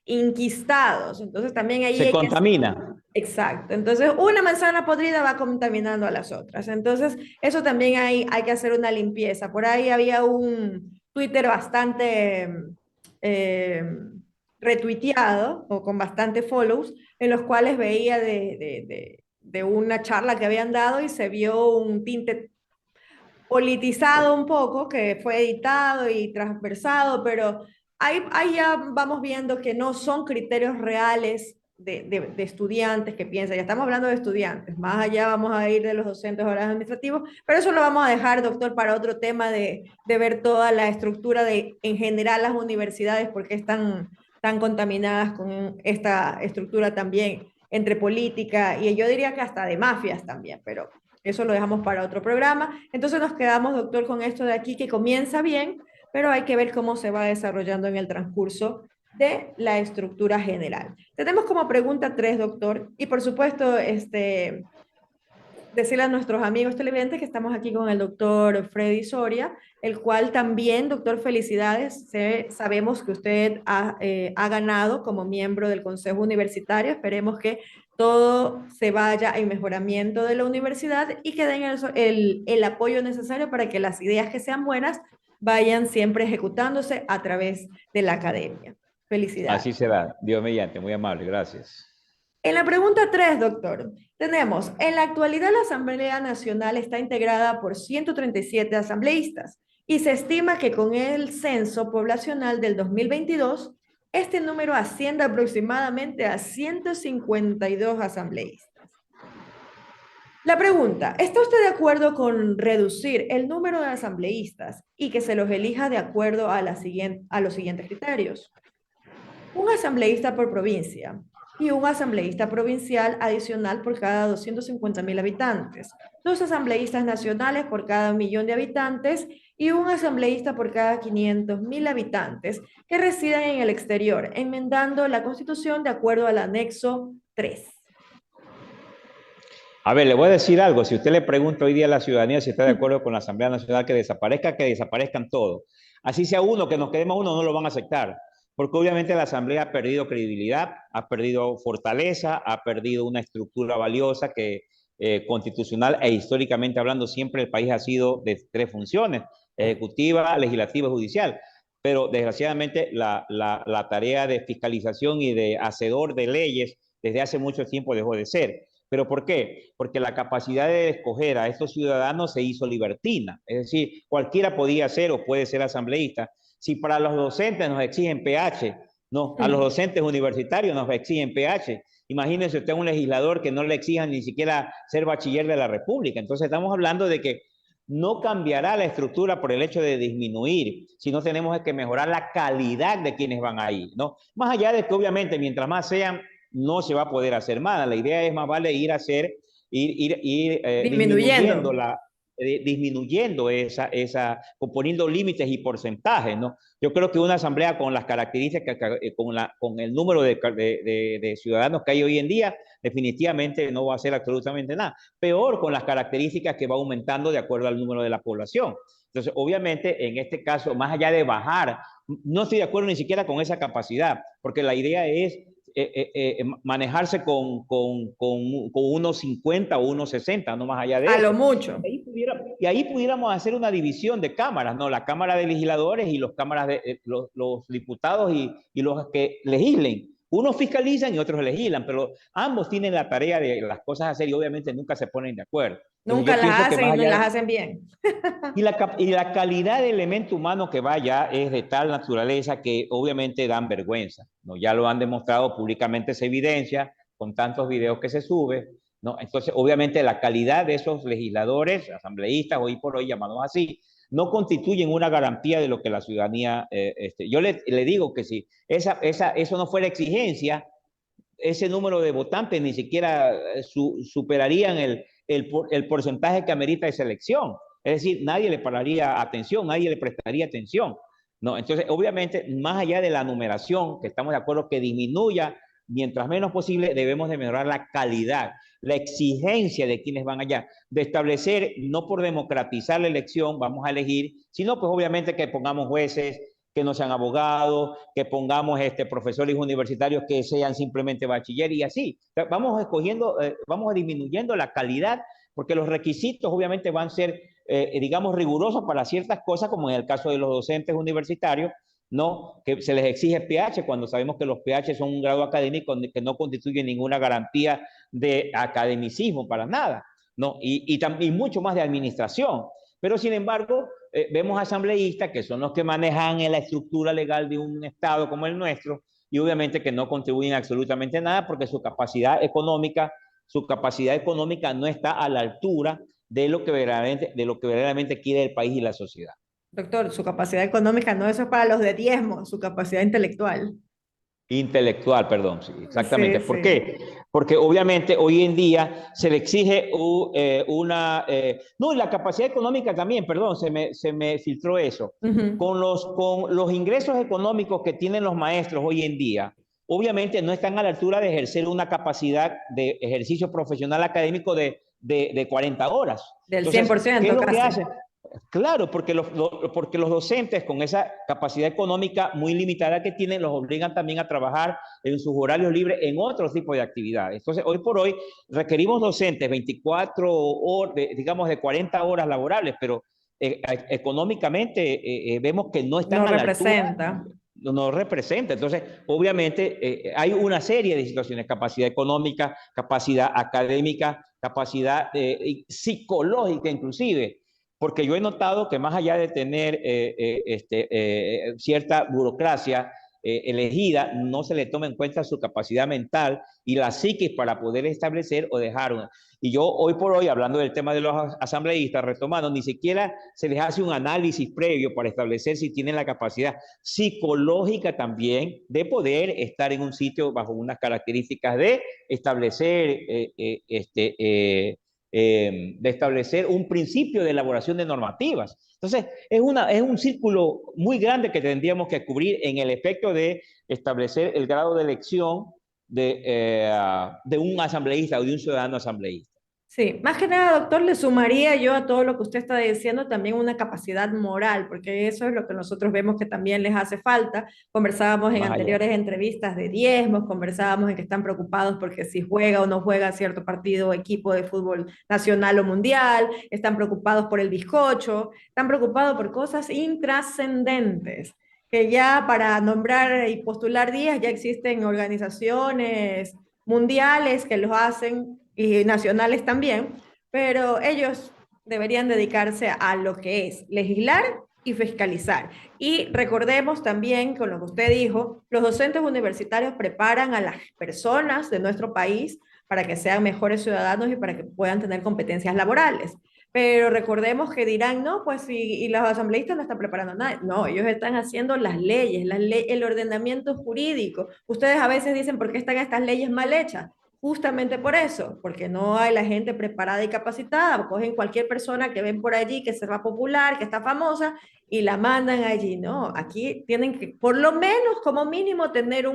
inquistados. Entonces también ahí Se hay que... contamina. Exacto. Entonces, una manzana podrida va contaminando a las otras. Entonces, eso también hay que hacer una limpieza. Por ahí había un Twitter bastante eh, retuiteado o con bastante follows, en los cuales veía de una charla que habían dado y se vio un tinte politizado un poco, que fue editado y transversado, pero ahí ya vamos viendo que no son criterios reales de estudiantes que piensan, ya estamos hablando de estudiantes, más allá vamos a ir de los docentes o administrativos, pero eso lo vamos a dejar, doctor, para otro tema de ver toda la estructura de, en general, las universidades, porque están tan contaminadas con esta estructura también entre política y yo diría que hasta de mafias también, pero eso lo dejamos para otro programa. Entonces nos quedamos, doctor, con esto de aquí que comienza bien, pero hay que ver cómo se va desarrollando en el transcurso de la estructura general. Tenemos como pregunta 3, doctor, y por supuesto, decirle a nuestros amigos televidentes que estamos aquí con el doctor Freddy Soria, el cual también, doctor, felicidades. Sabemos que usted ha ganado como miembro del Consejo Universitario. Esperemos que todo se vaya en mejoramiento de la universidad y que den el apoyo necesario para que las ideas que sean buenas vayan siempre ejecutándose a través de la academia. Felicidades. Así será. Dios mediante. Muy amable. Gracias. En la pregunta 3, doctor, tenemos, en la actualidad la Asamblea Nacional está integrada por 137 asambleístas y se estima que con el censo poblacional del 2022, este número asciende aproximadamente a 152 asambleístas. La pregunta, ¿está usted de acuerdo con reducir el número de asambleístas y que se los elija de acuerdo a los siguientes criterios? Un asambleísta por provincia y un asambleísta provincial adicional por cada 250.000 habitantes, dos asambleístas nacionales por cada 1.000.000 de habitantes y un asambleísta por cada 500.000 habitantes que residen en el exterior, enmendando la Constitución de acuerdo al anexo 3. A ver, le voy a decir algo. Si usted le pregunta hoy día a la ciudadanía si está de acuerdo con la Asamblea Nacional que desaparezcan todos. Así sea uno, que nos quedemos uno, no lo van a aceptar. Porque obviamente la Asamblea ha perdido credibilidad, ha perdido fortaleza, ha perdido una estructura valiosa que constitucional e históricamente hablando siempre el país ha sido de tres funciones, ejecutiva, legislativa y judicial. Pero desgraciadamente la tarea de fiscalización y de hacedor de leyes desde hace mucho tiempo dejó de ser. ¿Pero por qué? Porque la capacidad de escoger a estos ciudadanos se hizo libertina. Es decir, cualquiera podía ser o puede ser asambleísta. Si para los docentes nos exigen PH, no, a los docentes universitarios nos exigen PH. Imagínense usted un legislador que no le exijan ni siquiera ser bachiller de la República. Entonces estamos hablando de que no cambiará la estructura por el hecho de disminuir, sino tenemos que mejorar la calidad de quienes van ahí, ¿no? Más allá de que obviamente mientras más sean no se va a poder hacer nada. La idea es más vale ir a hacer, disminuyendo Disminuyendo. disminuyendo poniendo límites y porcentajes, ¿no? Yo creo que una asamblea con las características, con el número de ciudadanos que hay hoy en día, definitivamente no va a hacer absolutamente nada. Peor con las características que va aumentando de acuerdo al número de la población. Entonces, obviamente, en este caso, más allá de bajar, no estoy de acuerdo ni siquiera con esa capacidad, porque la idea es manejarse con unos 50 o unos 60, no más allá de A lo eso. mucho. Y ahí pudiéramos hacer una división de cámaras, ¿no? La Cámara de Legisladores y los diputados y los que legislen. Unos fiscalizan y otros legislan, pero ambos tienen la tarea de las cosas a hacer y obviamente nunca se ponen de acuerdo. Entonces Nunca yo pienso las que hacen más y no allá las de, hacen bien. y la calidad de elemento humano que vaya es de tal naturaleza que obviamente dan vergüenza, ¿no? Ya lo han demostrado públicamente, esa evidencia, con tantos videos que se suben, ¿no? Entonces, obviamente, la calidad de esos legisladores, asambleístas, hoy por hoy llamados así, no constituyen una garantía de lo que la ciudadanía... yo le digo que si eso no fuera exigencia, ese número de votantes ni siquiera superarían el porcentaje que amerita esa elección. Es decir, nadie le pararía atención, nadie le prestaría atención. ¿No? Entonces, obviamente, más allá de la numeración, que estamos de acuerdo que disminuya, mientras menos posible, debemos de mejorar la calidad, la exigencia de quienes van allá, de establecer, no por democratizar la elección, vamos a elegir, sino pues obviamente que pongamos jueces, que no sean abogados, que pongamos profesores universitarios que sean simplemente bachiller y así. Vamos escogiendo, vamos disminuyendo la calidad, porque los requisitos obviamente van a ser, digamos, rigurosos para ciertas cosas, como en el caso de los docentes universitarios, ¿no? Que se les exige PH cuando sabemos que los PH son un grado académico que no constituye ninguna garantía de academicismo para nada, ¿no? Y mucho más de administración. Pero sin embargo, vemos asambleístas que son los que manejan la estructura legal de un Estado como el nuestro y obviamente que no contribuyen absolutamente nada porque su capacidad económica no está a la altura de lo que verdaderamente quiere el país y la sociedad. Doctor, su capacidad económica no eso es para los de diezmo, su capacidad intelectual. Intelectual, perdón, sí, Sí, exactamente. ¿Por sí. qué? Porque obviamente hoy en día se le exige no, la capacidad económica también, perdón, se me filtró eso. Ujú. Con los ingresos económicos que tienen los maestros hoy en día, obviamente no están a la altura de ejercer una capacidad de ejercicio profesional académico de 40 horas. Del Entonces, ¿qué es 100% lo que casi. hacen? Claro, porque los docentes con esa capacidad económica muy limitada que tienen los obligan también a trabajar en sus horarios libres en otros tipos de actividades. Entonces, hoy por hoy requerimos docentes 24 horas, digamos de 40 horas laborables, pero económicamente vemos que no están No a la altura, representa. no representa. Entonces, obviamente hay una serie de situaciones, capacidad económica, capacidad académica, capacidad psicológica inclusive, porque yo he notado que más allá de tener cierta burocracia elegida, no se le toma en cuenta su capacidad mental y la psiquis para poder establecer o dejar una. Y yo hoy por hoy, hablando del tema de los asambleístas, retomando, ni siquiera se les hace un análisis previo para establecer si tienen la capacidad psicológica también de poder estar en un sitio bajo unas características de establecer de establecer un principio de elaboración de normativas. Entonces, es un círculo muy grande que tendríamos que cubrir en el efecto de establecer el grado de elección de un asambleísta o de un ciudadano asambleísta. Sí, más que nada, doctor, le sumaría yo a todo lo que usted está diciendo también una capacidad moral, porque eso es lo que nosotros vemos que también les hace falta. Conversábamos en Más allá. anteriores entrevistas de diezmos, conversábamos en que están preocupados porque si juega o no juega cierto partido o equipo de fútbol nacional o mundial, están preocupados por el bizcocho, están preocupados por cosas intrascendentes, que ya para nombrar y postular días ya existen organizaciones mundiales que los hacen y nacionales también, pero ellos deberían dedicarse a lo que es legislar y fiscalizar. Y recordemos también, con lo que usted dijo, los docentes universitarios preparan a las personas de nuestro país para que sean mejores ciudadanos y para que puedan tener competencias laborales. Pero recordemos que dirán, no, pues y los asambleístas no están preparando nada. No, ellos están haciendo el ordenamiento jurídico. Ustedes a veces dicen, ¿por qué están estas leyes mal hechas? Justamente por eso, porque no hay la gente preparada y capacitada. Cogen cualquier persona que ven por allí, que se va popular, que está famosa, y la mandan allí. No, aquí tienen que, por lo menos, como mínimo, tener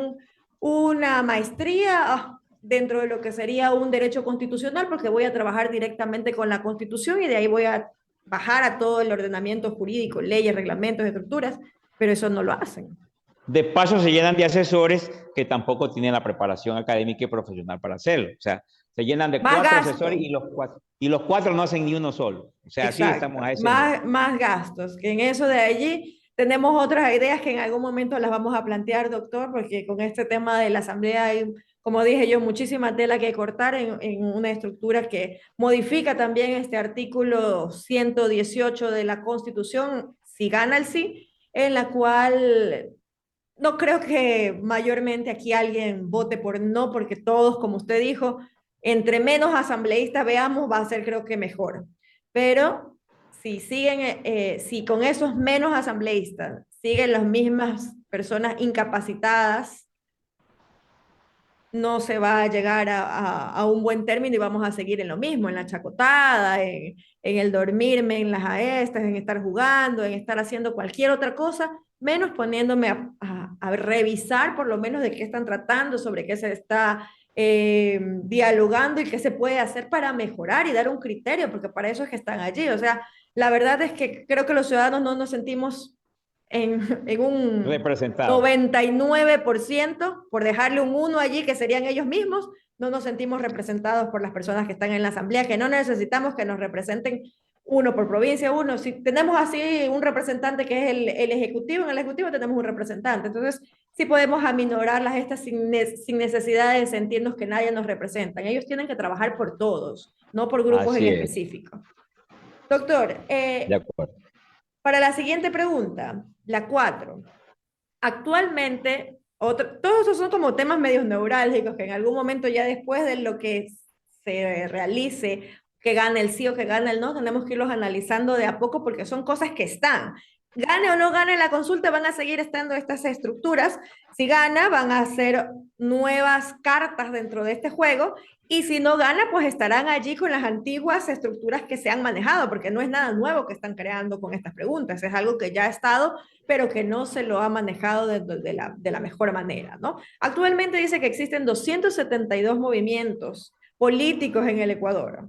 una maestría dentro de lo que sería un derecho constitucional, porque voy a trabajar directamente con la Constitución y de ahí voy a bajar a todo el ordenamiento jurídico, leyes, reglamentos, estructuras, pero eso no lo hacen. De paso, se llenan de asesores que tampoco tienen la preparación académica y profesional para hacerlo. O sea, se llenan de Más 4 asesores gasto. y los 4 no hacen ni uno solo. O sea, sí Exacto, estamos a ese nivel. más gastos, que en eso de allí tenemos otras ideas que en algún momento las vamos a plantear, doctor, porque con este tema de la asamblea hay, como dije yo, muchísima tela que cortar en una estructura que modifica también este artículo 118 de la Constitución, si gana el sí, en la cual no creo que mayormente aquí alguien vote por no, porque todos, como usted dijo, entre menos asambleístas veamos, va a ser creo que mejor. Pero si siguen, si con esos menos asambleístas siguen las mismas personas incapacitadas, no se va a llegar a un buen término y vamos a seguir en lo mismo, en la chacotada, en el dormirme en las aestas, en estar jugando, en estar haciendo cualquier otra cosa, menos poniéndome a revisar por lo menos de qué están tratando, sobre qué se está dialogando y qué se puede hacer para mejorar y dar un criterio, porque para eso es que están allí. O sea, la verdad es que creo que los ciudadanos no nos sentimos en un Representado. 99%, por dejarle un uno allí, que serían ellos mismos, no nos sentimos representados por las personas que están en la asamblea, que no necesitamos que nos representen uno por provincia, uno. Si tenemos así un representante que es el ejecutivo, en el ejecutivo tenemos un representante. Entonces, sí podemos aminorar las estas sin necesidad de sentirnos que nadie nos representa. Ellos tienen que trabajar por todos, no por grupos en Así es. específico. Doctor, De acuerdo. para la siguiente pregunta, la 4. Actualmente, todos esos son como temas medios neurálgicos que en algún momento ya después de lo que se realice, que gane el sí o que gane el no, tenemos que irlos analizando de a poco porque son cosas que están. Gane o no gane la consulta, van a seguir estando estas estructuras. Si gana, van a hacer nuevas cartas dentro de este juego y si no gana, pues estarán allí con las antiguas estructuras que se han manejado, porque no es nada nuevo que están creando con estas preguntas, es algo que ya ha estado pero que no se lo ha manejado de la mejor manera, ¿no? Actualmente dice que existen 272 movimientos políticos en el Ecuador.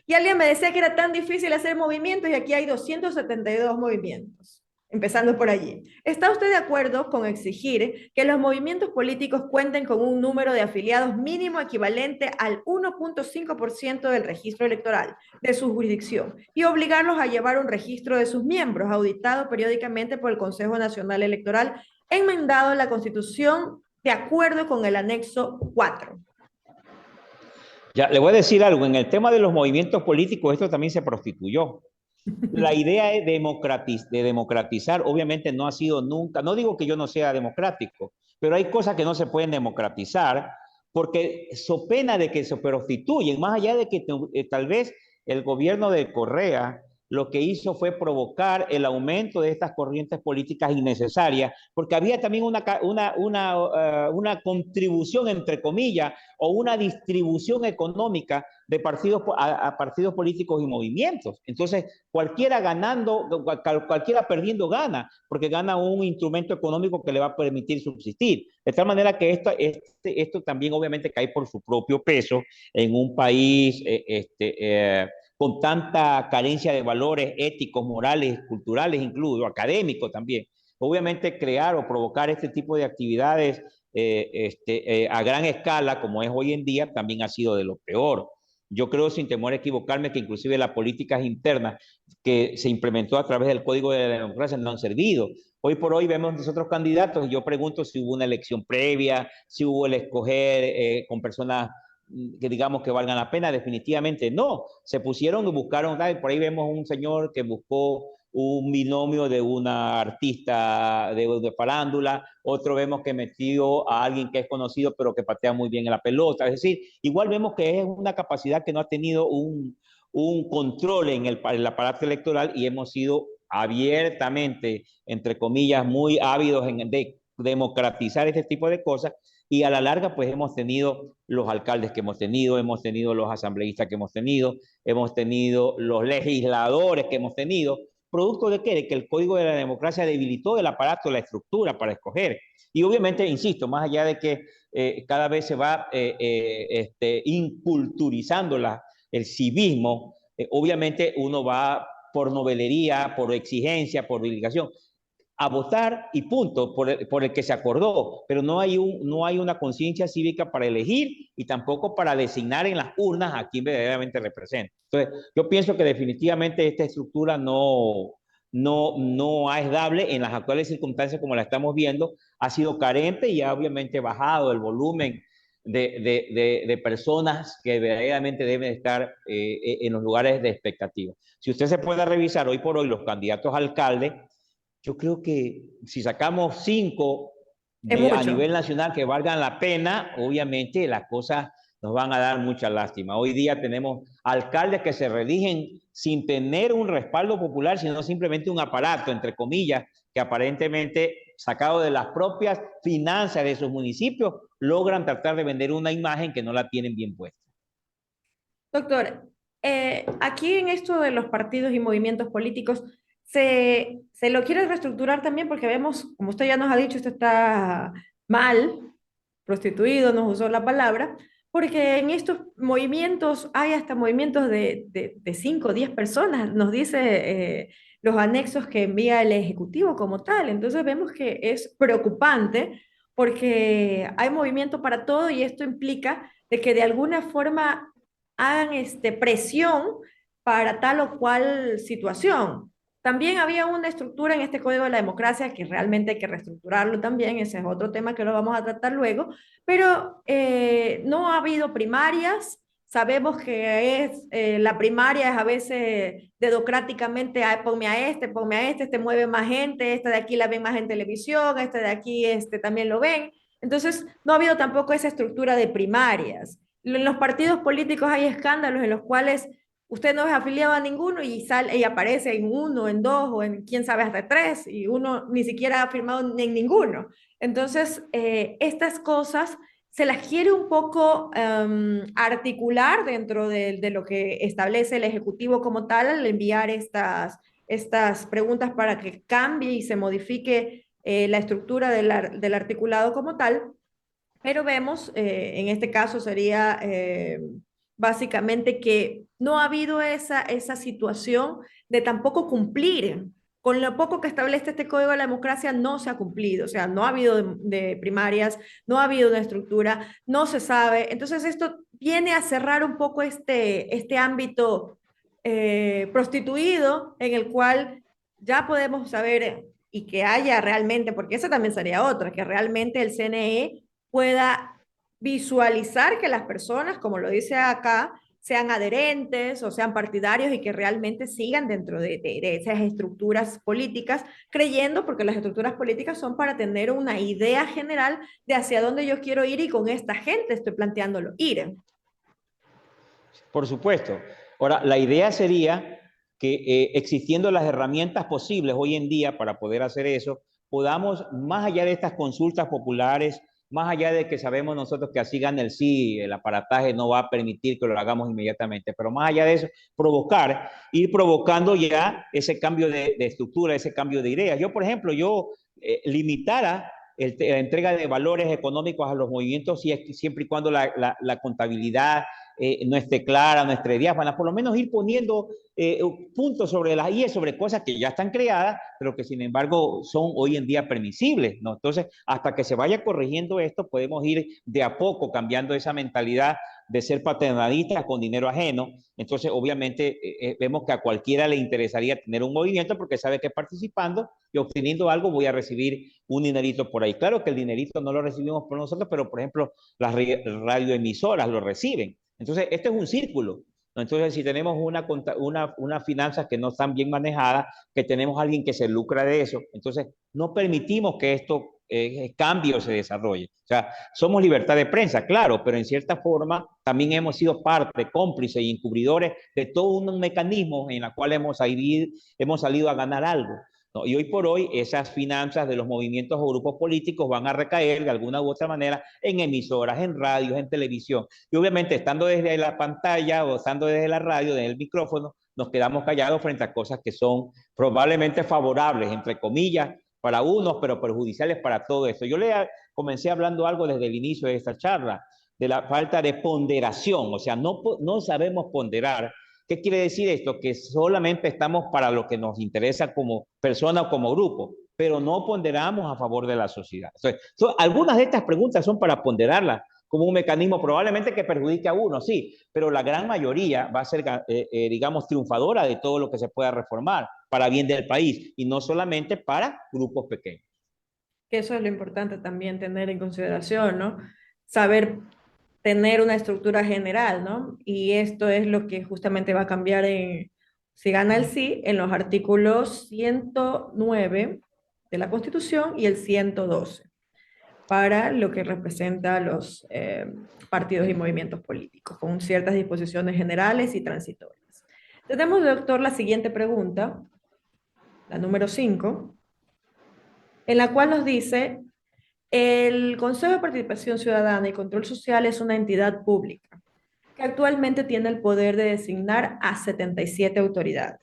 Y alguien me decía que era tan difícil hacer movimientos y aquí hay 272 movimientos, empezando por allí. ¿Está usted de acuerdo con exigir que los movimientos políticos cuenten con un número de afiliados mínimo equivalente al 1.5% del registro electoral de su jurisdicción y obligarlos a llevar un registro de sus miembros auditado periódicamente por el Consejo Nacional Electoral, enmendado en la Constitución de acuerdo con el anexo 4? Ya, le voy a decir algo. En el tema de los movimientos políticos, esto también se prostituyó. La idea es de democratizar, obviamente no ha sido nunca, no digo que yo no sea democrático, pero hay cosas que no se pueden democratizar porque so pena de que se prostituyen, más allá de que tal vez el gobierno de Correa lo que hizo fue provocar el aumento de estas corrientes políticas innecesarias, porque había también una contribución, entre comillas, o una distribución económica de partidos a partidos políticos y movimientos. Entonces, cualquiera ganando, cualquiera perdiendo gana, porque gana un instrumento económico que le va a permitir subsistir. De tal manera que esto también obviamente cae por su propio peso en un país con tanta carencia de valores éticos, morales, culturales, incluso académicos también. Obviamente crear o provocar este tipo de actividades a gran escala, como es hoy en día, también ha sido de lo peor. Yo creo, sin temor a equivocarme, que inclusive las políticas internas que se implementó a través del Código de la Democracia no han servido. Hoy por hoy vemos nosotros candidatos y yo pregunto si hubo una elección previa, si hubo el escoger con personas que digamos que valgan la pena. Definitivamente no. Se pusieron y buscaron, por ahí vemos un señor que buscó un binomio de una artista de farándula, otro vemos que metió a alguien que es conocido pero que patea muy bien en la pelota. Es decir, igual vemos que es una capacidad que no ha tenido un control en el aparato electoral y hemos sido abiertamente, entre comillas, muy ávidos de democratizar este tipo de cosas y a la larga pues hemos tenido los alcaldes que hemos tenido los asambleístas que hemos tenido los legisladores que hemos tenido. ¿Producto de qué? De que el Código de la Democracia debilitó el aparato, la estructura para escoger. Y obviamente, insisto, más allá de que cada vez se va inculturizando el civismo, obviamente uno va por novelería, por exigencia, por obligación, a votar y punto, por el que se acordó, pero no hay una conciencia cívica para elegir y tampoco para designar en las urnas a quien verdaderamente representa. Entonces, yo pienso que definitivamente esta estructura no es dable en las actuales circunstancias como la estamos viendo, ha sido carente y ha obviamente bajado el volumen de personas que verdaderamente deben estar en los lugares de expectativa. Si usted se puede revisar hoy por hoy los candidatos a alcalde, yo creo que si sacamos 5 Es a mucho. nivel nacional que valgan la pena, obviamente las cosas nos van a dar mucha lástima. Hoy día tenemos alcaldes que se reeligen sin tener un respaldo popular, sino simplemente un aparato, entre comillas, que aparentemente, sacado de las propias finanzas de sus municipios, logran tratar de vender una imagen que no la tienen bien puesta. Doctor, aquí en esto de los partidos y movimientos políticos, se lo quiere reestructurar también porque vemos, como usted ya nos ha dicho, esto está mal, prostituido, nos usó la palabra, porque en estos movimientos hay hasta movimientos de 5 o 10 personas, nos dice los anexos que envía el Ejecutivo como tal. Entonces vemos que es preocupante porque hay movimiento para todo y esto implica de que de alguna forma hagan presión para tal o cual situación. También había una estructura en este Código de la Democracia que realmente hay que reestructurarlo también, ese es otro tema que lo vamos a tratar luego, pero no ha habido primarias, sabemos que la primaria es a veces dedocráticamente, ponme a este mueve más gente, este de aquí la ven más en televisión, este de aquí también lo ven, entonces no ha habido tampoco esa estructura de primarias. En los partidos políticos hay escándalos en los cuales usted no es afiliado a ninguno y sale y aparece en uno, en dos o en quién sabe hasta tres y uno ni siquiera ha firmado en ninguno. Entonces, estas cosas se las quiere un poco articular dentro de lo que establece el Ejecutivo como tal al enviar estas preguntas para que cambie y se modifique la estructura del articulado como tal. Pero vemos, en este caso sería básicamente que no ha habido esa situación de tampoco cumplir. Con lo poco que establece este Código de la Democracia no se ha cumplido, o sea, no ha habido de primarias, no ha habido una estructura, no se sabe. Entonces esto viene a cerrar un poco este ámbito prostituido en el cual ya podemos saber y que haya realmente, porque esa también sería otra, que realmente el CNE pueda visualizar que las personas, como lo dice acá, sean adherentes o sean partidarios y que realmente sigan dentro de esas estructuras políticas, creyendo, porque las estructuras políticas son para tener una idea general de hacia dónde yo quiero ir y con esta gente estoy planteándolo ir. Por supuesto. Ahora, la idea sería que existiendo las herramientas posibles hoy en día para poder hacer eso, podamos, más allá de estas consultas populares, más allá de que sabemos nosotros que así gana el sí, el aparataje no va a permitir que lo hagamos inmediatamente, pero más allá de eso, ir provocando ya ese cambio de estructura, ese cambio de ideas. Yo, por ejemplo, limitara la entrega de valores económicos a los movimientos siempre y cuando la contabilidad no esté clara, no esté diáfana, por lo menos ir poniendo puntos sobre las IES, sobre cosas que ya están creadas, pero que sin embargo son hoy en día permisibles, ¿no? Entonces, hasta que se vaya corrigiendo esto, podemos ir de a poco cambiando esa mentalidad de ser paternalistas con dinero ajeno. Entonces, obviamente, vemos que a cualquiera le interesaría tener un movimiento porque sabe que participando y obteniendo algo voy a recibir un dinerito por ahí. Claro que el dinerito no lo recibimos por nosotros, pero por ejemplo, las radioemisoras lo reciben. Entonces, este es un círculo. Entonces, si tenemos unas finanzas que no están bien manejadas, que tenemos a alguien que se lucra de eso, entonces no permitimos que esto cambie o se desarrolle. O sea, somos libertad de prensa, claro, pero en cierta forma también hemos sido parte, cómplices y encubridores de todo un mecanismo en el cual hemos salido a ganar algo. ¿No? Y hoy por hoy esas finanzas de los movimientos o grupos políticos van a recaer de alguna u otra manera en emisoras, en radios, en televisión. Y obviamente estando desde la pantalla o estando desde la radio, desde el micrófono, nos quedamos callados frente a cosas que son probablemente favorables, entre comillas, para unos, pero perjudiciales para todo esto. Yo comencé hablando algo desde el inicio de esta charla, de la falta de ponderación, o sea, no sabemos ponderar. ¿Qué quiere decir esto? Que solamente estamos para lo que nos interesa como persona o como grupo, pero no ponderamos a favor de la sociedad. Entonces, algunas de estas preguntas son para ponderarlas como un mecanismo probablemente que perjudique a uno, sí, pero la gran mayoría va a ser, digamos, triunfadora de todo lo que se pueda reformar para bien del país y no solamente para grupos pequeños. Que eso es lo importante también tener en consideración, ¿no? Saber tener una estructura general, ¿no? Y esto es lo que justamente va a cambiar si gana el sí, en los artículos 109 de la Constitución y el 112, para lo que representa a los partidos y movimientos políticos, con ciertas disposiciones generales y transitorias. Tenemos, doctor, la siguiente pregunta, la número 5, en la cual nos dice: el Consejo de Participación Ciudadana y Control Social es una entidad pública que actualmente tiene el poder de designar a 77 autoridades.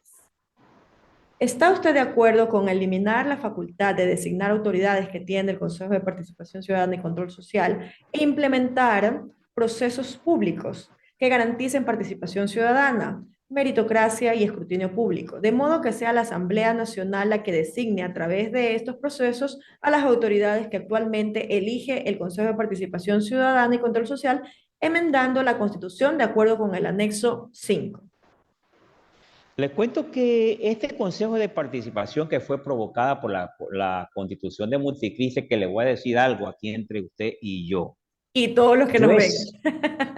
¿Está usted de acuerdo con eliminar la facultad de designar autoridades que tiene el Consejo de Participación Ciudadana y Control Social e implementar procesos públicos que garanticen participación ciudadana, meritocracia y escrutinio público, de modo que sea la Asamblea Nacional la que designe a través de estos procesos a las autoridades que actualmente elige el Consejo de Participación Ciudadana y Control Social, enmendando la Constitución de acuerdo con el anexo 5? Les cuento que este Consejo de Participación que fue provocada por la Constitución de Montecristi, que le voy a decir algo aquí entre usted y yo. Y todos los que Yo nos he, ven.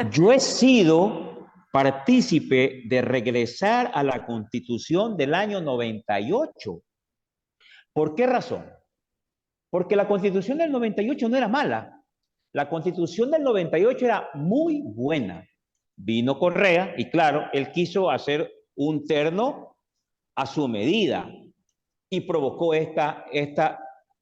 yo he sido partícipe de regresar a la Constitución del año 98. ¿Por qué razón? Porque la Constitución del 98 no era mala. La Constitución del 98 era muy buena. Vino Correa y claro, él quiso hacer un terno a su medida y provocó esta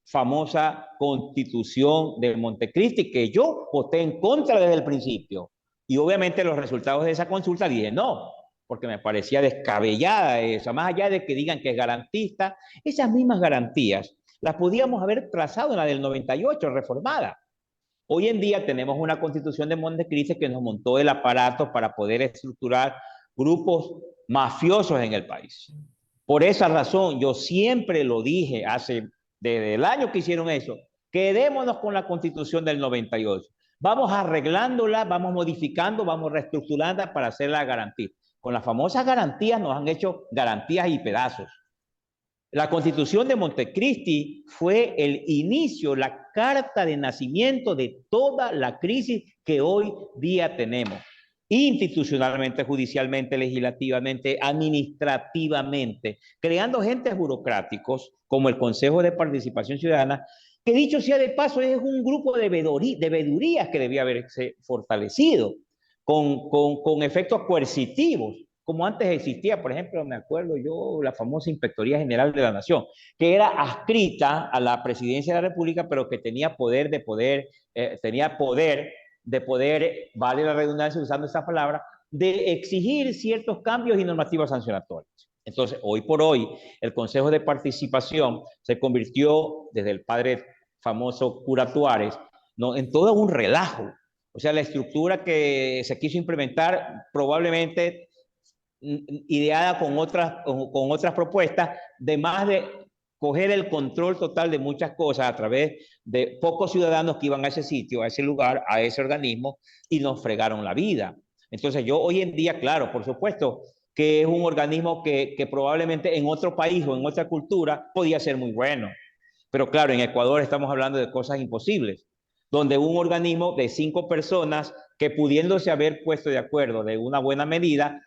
famosa Constitución de Montecristi que yo voté en contra desde el principio. Y obviamente los resultados de esa consulta dije no, porque me parecía descabellada esa, más allá de que digan que es garantista, esas mismas garantías las podíamos haber trazado en la del 98, reformada. Hoy en día tenemos una Constitución de Montecristi que nos montó el aparato para poder estructurar grupos mafiosos en el país. Por esa razón, yo siempre lo dije desde el año que hicieron eso, quedémonos con la Constitución del 98. Vamos arreglándola, vamos modificando, vamos reestructurándola para hacerla garantía. Con las famosas garantías nos han hecho garantías y pedazos. La Constitución de Montecristi fue el inicio, la carta de nacimiento de toda la crisis que hoy día tenemos, institucionalmente, judicialmente, legislativamente, administrativamente, creando agentes burocráticos como el Consejo de Participación Ciudadana, que dicho sea de paso es un grupo de vedurías que debía haberse fortalecido con efectos coercitivos. como antes existía, por ejemplo, me acuerdo yo, la famosa Inspectoría General de la Nación, que era adscrita a la Presidencia de la República, pero que tenía tenía poder de poder, vale la redundancia usando esa palabra, de exigir ciertos cambios y normativas sancionatorias. Entonces, hoy por hoy, el Consejo de Participación se convirtió, desde el padre famoso cura Tuárez, ¿no?, en todo un relajo. O sea, la estructura que se quiso implementar probablemente ideada con otras propuestas, de más de coger el control total de muchas cosas a través de pocos ciudadanos que iban a ese sitio, a ese lugar, a ese organismo, y nos fregaron la vida. Entonces yo hoy en día, claro, por supuesto, que es un organismo que probablemente en otro país o en otra cultura podía ser muy bueno. Pero claro, en Ecuador estamos hablando de cosas imposibles, donde un organismo de 5 personas que pudiéndose haber puesto de acuerdo de una buena medida,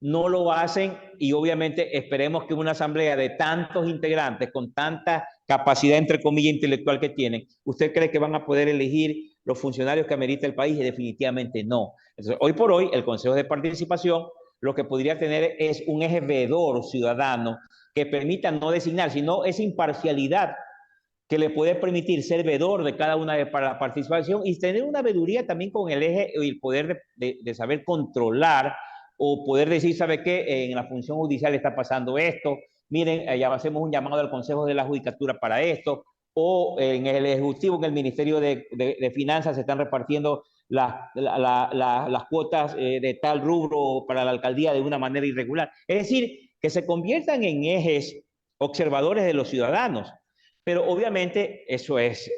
no lo hacen, y obviamente esperemos que una asamblea de tantos integrantes con tanta capacidad, entre comillas, intelectual que tienen, ¿usted cree que van a poder elegir los funcionarios que amerita el país? Y definitivamente no. Entonces, hoy por hoy, el Consejo de Participación lo que podría tener es un eje veedor ciudadano que permita no designar, sino esa imparcialidad que le puede permitir ser veedor de cada una para la participación, y tener una veeduría también con el eje y el poder de saber controlar, o poder decir, ¿sabe qué? En la función judicial está pasando esto, miren, ya hacemos un llamado al Consejo de la Judicatura para esto, o en el Ejecutivo, en el Ministerio de Finanzas se están repartiendo las cuotas de tal rubro para la alcaldía de una manera irregular. Es decir, que se conviertan en ejes observadores de los ciudadanos. Pero obviamente eso es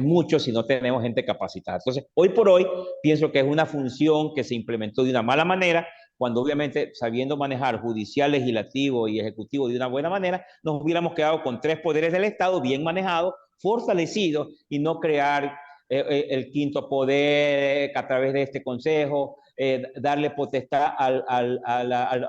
mucho si no tenemos gente capacitada. Entonces, hoy por hoy, pienso que es una función que se implementó de una mala manera, cuando obviamente, sabiendo manejar judicial, legislativo y ejecutivo de una buena manera, nos hubiéramos quedado con 3 poderes del Estado bien manejados, fortalecidos, y no crear el quinto poder a través de este consejo, darle potestad a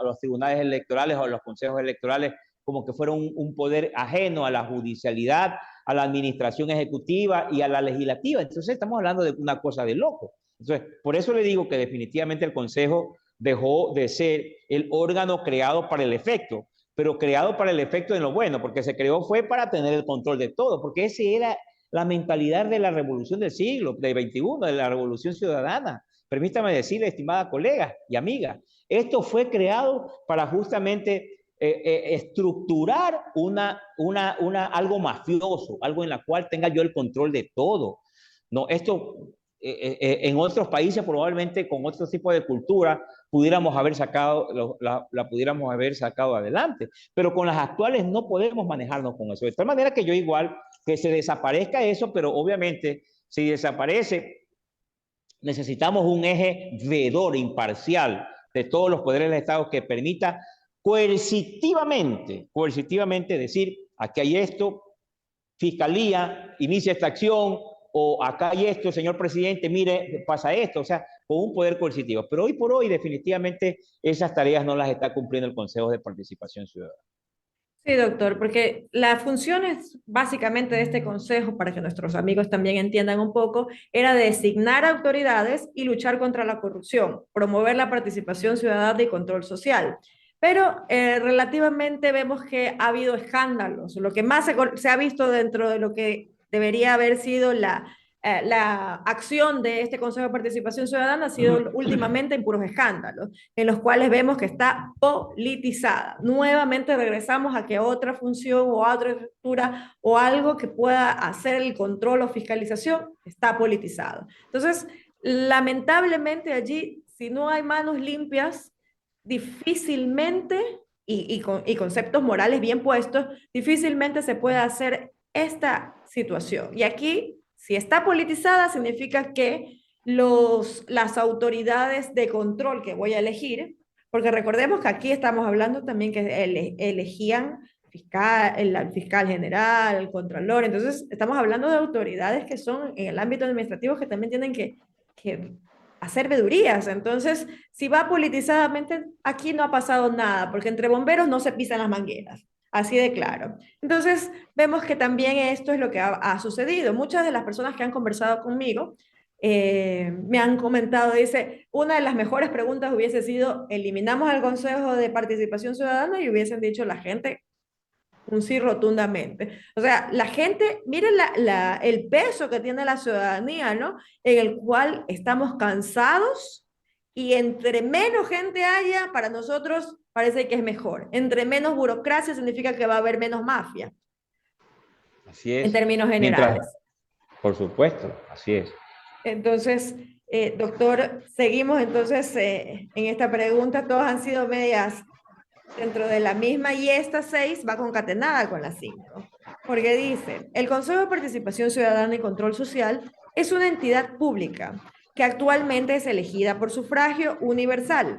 los tribunales electorales o a los consejos electorales, como que fuera un poder ajeno a la judicialidad, a la administración ejecutiva y a la legislativa. Entonces estamos hablando de una cosa de loco. Entonces, por eso le digo que definitivamente el Consejo dejó de ser el órgano creado para el efecto, pero creado para el efecto de lo bueno, porque se creó fue para tener el control de todo, porque esa era la mentalidad de la revolución del siglo, del XXI, de la revolución ciudadana. Permítame decirle, estimada colega y amiga, esto fue creado para justamente estructurar algo mafioso, algo en la cual tenga yo el control de todo. No, esto en otros países probablemente con otro tipo de cultura pudiéramos haber sacado, la pudiéramos haber sacado adelante, pero con las actuales no podemos manejarnos con eso. De tal manera que yo igual que se desaparezca eso, pero obviamente si desaparece necesitamos un eje veedor imparcial de todos los poderes del Estado que permita coercitivamente decir, aquí hay esto, fiscalía, inicia esta acción, o acá hay esto, señor presidente, mire, pasa esto, o sea, con un poder coercitivo. Pero hoy por hoy, definitivamente, esas tareas no las está cumpliendo el Consejo de Participación Ciudadana. Sí, doctor, porque las funciones básicamente de este consejo, para que nuestros amigos también entiendan un poco, era designar autoridades y luchar contra la corrupción, promover la participación ciudadana y control social. Pero relativamente vemos que ha habido escándalos. Lo que más se ha visto dentro de lo que debería haber sido la acción de este Consejo de Participación Ciudadana ha sido últimamente en puros escándalos, en los cuales vemos que está politizada. Nuevamente regresamos a que otra función o otra estructura o algo que pueda hacer el control o fiscalización está politizado. Entonces, lamentablemente allí, si no hay manos limpias, difícilmente, y conceptos morales bien puestos, difícilmente se puede hacer esta situación. Y aquí, si está politizada, significa que las autoridades de control que voy a elegir, porque recordemos que aquí estamos hablando también que elegían el fiscal general, el contralor, entonces estamos hablando de autoridades que son en el ámbito administrativo que también tienen que hacer vedurías. Entonces, si va politizadamente, aquí no ha pasado nada, porque entre bomberos no se pisan las mangueras. Así de claro. Entonces, vemos que también esto es lo que ha sucedido. Muchas de las personas que han conversado conmigo Me han comentado, dice, una de las mejores preguntas hubiese sido, eliminamos el Consejo de Participación Ciudadana y hubiesen dicho la gente un sí rotundamente. O sea, la gente, miren el peso que tiene la ciudadanía, ¿no? En el cual estamos cansados y entre menos gente haya, para nosotros parece que es mejor. Entre menos burocracia significa que va a haber menos mafia, Así en es. términos Mientras, generales. por supuesto, así es. Entonces, doctor, seguimos entonces en esta pregunta. Todas han sido medias dentro de la misma y esta 6 va concatenada con la 5, porque dice, el Consejo de Participación Ciudadana y Control Social es una entidad pública que actualmente es elegida por sufragio universal.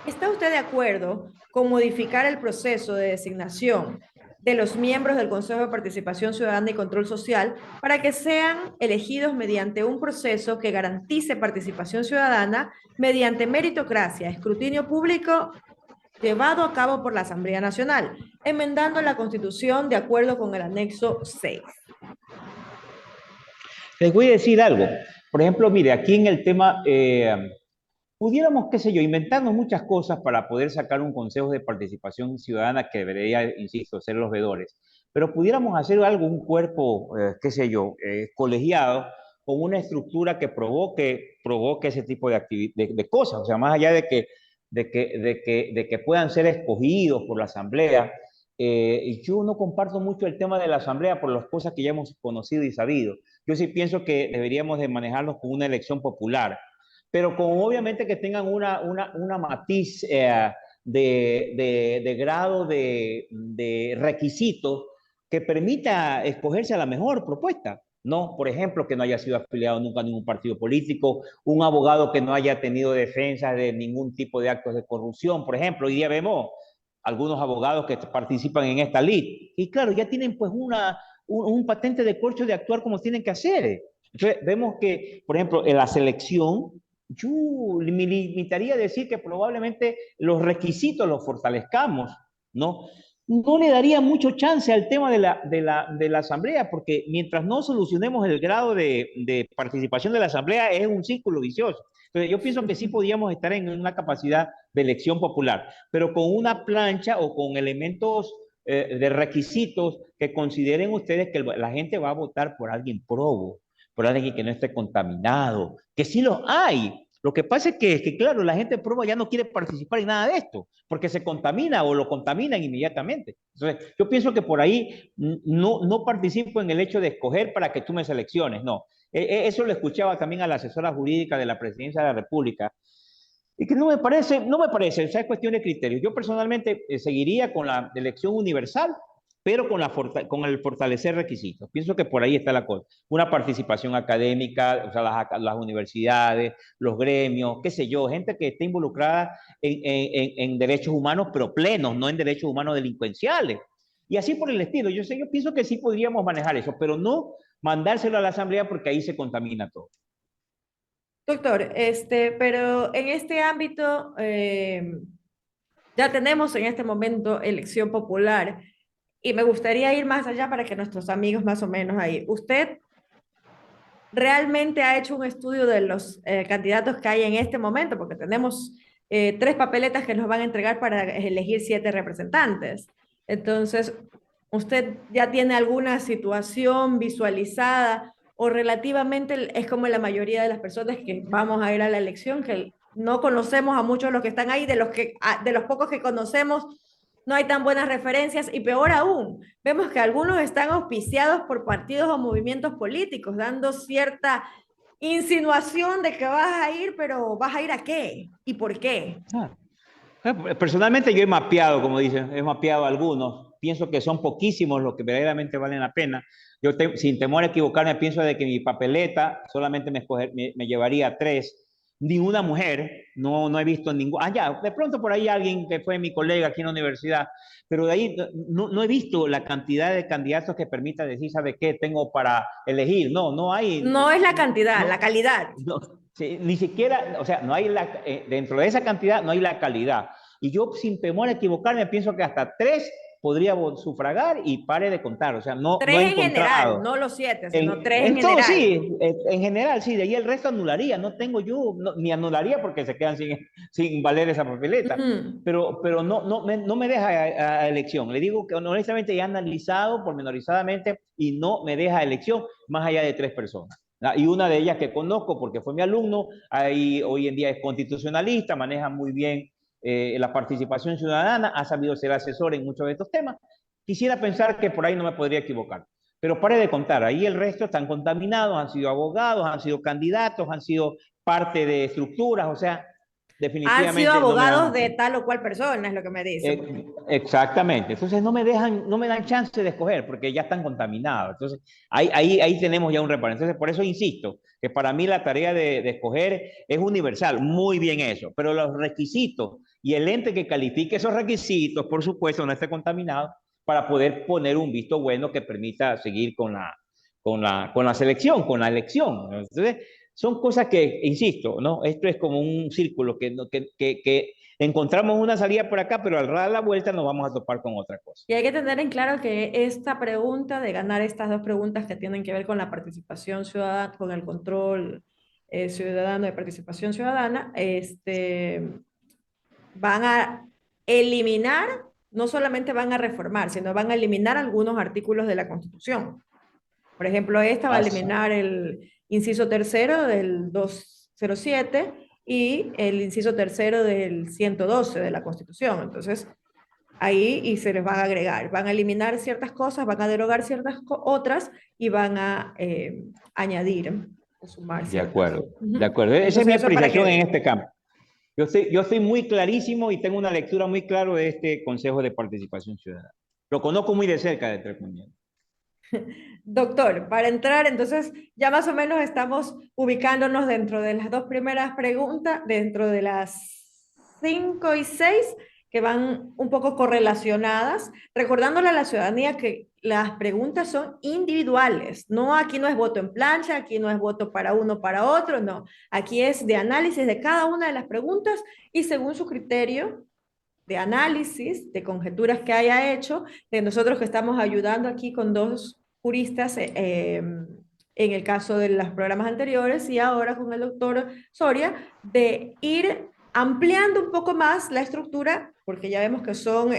¿Está usted de acuerdo con modificar el proceso de designación de los miembros del Consejo de Participación Ciudadana y Control Social para que sean elegidos mediante un proceso que garantice participación ciudadana mediante meritocracia, escrutinio público llevado a cabo por la Asamblea Nacional, enmendando la Constitución de acuerdo con el anexo 6? Les voy a decir algo. Por ejemplo, mire, aquí en el tema, pudiéramos, qué sé yo, inventarnos muchas cosas para poder sacar un consejo de participación ciudadana que debería, insisto, ser los veedores. Pero pudiéramos hacer algo, un cuerpo, qué sé yo, colegiado, con una estructura que provoque ese tipo de cosas. O sea, más allá de que puedan ser escogidos por la Asamblea. Y yo no comparto mucho el tema de la Asamblea por las cosas que ya hemos conocido y sabido. Yo sí pienso que deberíamos de manejarnos con una elección popular, pero con obviamente que tengan una matiz de grado de requisitos que permita escogerse a la mejor propuesta. No, por ejemplo, que no haya sido afiliado nunca a ningún partido político, un abogado que no haya tenido defensa de ningún tipo de actos de corrupción, por ejemplo. Hoy día vemos algunos abogados que participan en esta ley y claro, ya tienen pues un patente de corcho de actuar como tienen que hacer. Entonces, vemos que, por ejemplo, en la selección, yo me limitaría a decir que probablemente los requisitos los fortalezcamos, ¿no? No le daría mucho chance al tema de la asamblea, porque mientras no solucionemos el grado de participación de la asamblea, es un círculo vicioso. Entonces, yo pienso que sí podríamos estar en una capacidad de elección popular, pero con una plancha o con elementos de requisitos que consideren ustedes que la gente va a votar por alguien probo, por alguien que no esté contaminado, que sí los hay. Lo que pasa es que, claro, la gente proba ya no quiere participar en nada de esto, porque se contamina o lo contaminan inmediatamente. Entonces, yo pienso que por ahí no participo en el hecho de escoger para que tú me selecciones, no. Eso lo escuchaba también a la asesora jurídica de la Presidencia de la República, y que no me parece, o sea, es cuestión de criterios. Yo personalmente seguiría con la elección universal, pero con el fortalecer requisitos. Pienso que por ahí está la cosa. Una participación académica, o sea, las universidades, los gremios, qué sé yo, gente que esté involucrada en derechos humanos, pero plenos, no en derechos humanos delincuenciales. Y así por el estilo. Yo pienso que sí podríamos manejar eso, pero no mandárselo a la Asamblea porque ahí se contamina todo. Doctor, pero en este ámbito ya tenemos en este momento elección popular y me gustaría ir más allá para que nuestros amigos más o menos ahí. ¿Usted realmente ha hecho un estudio de los candidatos que hay en este momento? Porque tenemos 3 papeletas que nos van a entregar para elegir 7 representantes. Entonces, ¿usted ya tiene alguna situación visualizada o relativamente es como la mayoría de las personas que vamos a ir a la elección, que no conocemos a muchos de los que están ahí, de los pocos que conocemos, no hay tan buenas referencias y peor aún, vemos que algunos están auspiciados por partidos o movimientos políticos, dando cierta insinuación de que vas a ir, pero ¿vas a ir a qué? ¿Y por qué? Ah, Personalmente yo he mapeado, como dicen, he mapeado algunos. Pienso que son poquísimos los que verdaderamente valen la pena. Sin temor a equivocarme, pienso de que mi papeleta solamente me llevaría 3. Ninguna mujer, no he visto ningún. Ya, de pronto por ahí alguien que fue mi colega aquí en la universidad, pero de ahí no he visto la cantidad de candidatos que permita decir, ¿sabe qué? Tengo para elegir. No hay. No es la cantidad, la No, calidad. no, sí, ni siquiera, o sea, no hay dentro de esa cantidad no hay la calidad. Y yo, sin temor a equivocarme, pienso que hasta 3 podría sufragar y pare de contar. O sea, no he Tres en general, encontrado. no los 7, sino tres en En todo general. sí, en general sí, de ahí el resto anularía, no tengo yo, ni anularía porque se quedan sin valer esa papeleta, Ujú. pero no me deja a elección. Le digo que honestamente he analizado pormenorizadamente y no me deja elección más allá de 3 personas. Y una de ellas que conozco porque fue mi alumno, ahí hoy en día es constitucionalista, maneja muy bien la participación ciudadana, ha sabido ser asesor en muchos de estos temas. Quisiera pensar que por ahí no me podría equivocar. Pero pare de contar, ahí el resto están contaminados, han sido abogados, han sido candidatos, han sido parte de estructuras, o sea, Han sido definitivamente no me abogados dan. de tal o cual persona, es lo que me dice. Exactamente, entonces no me dan chance de escoger porque ya están contaminados. Entonces ahí tenemos ya un reparo. Entonces por eso insisto que para mí la tarea de escoger es universal, muy bien eso, pero los requisitos y el ente que califique esos requisitos, por supuesto, no esté contaminado para poder poner un visto bueno que permita seguir con la selección, con la elección. Entonces son cosas que, insisto, ¿no? Esto es como un círculo que encontramos una salida por acá, pero al dar la vuelta nos vamos a topar con otra cosa. Y hay que tener en claro que esta pregunta, de ganar estas dos preguntas que tienen que ver con la participación ciudadana, con el control ciudadano de participación ciudadana, van a eliminar, no solamente van a reformar, sino van a eliminar algunos artículos de la Constitución. Por ejemplo, esta va a Así, eliminar el inciso tercero del 207 y el inciso tercero del 112 de la Constitución. Entonces, ahí y se les van a agregar, van a eliminar ciertas cosas, van a derogar ciertas otras y van a añadir o sumar de ciertas. acuerdo, de Ujú. acuerdo. Esa es mi Entonces, eso para apreciación en que este campo. Yo estoy muy clarísimo y tengo una lectura muy clara de este Consejo de Participación Ciudadana. Lo conozco muy de cerca de Tres Comunidades. doctor, para entrar, entonces ya más o menos estamos ubicándonos dentro de las dos primeras preguntas, dentro de las 5 y 6, que van un poco correlacionadas, recordándole a la ciudadanía que las preguntas son individuales, no aquí no es voto en plancha, aquí no es voto para uno, para otro, no, aquí es de análisis de cada una de las preguntas y según su criterio de análisis, de conjeturas que haya hecho, de nosotros que estamos ayudando aquí con dos juristas en el caso de los programas anteriores y ahora con el doctor Soria, de ir ampliando un poco más la estructura, porque ya vemos que son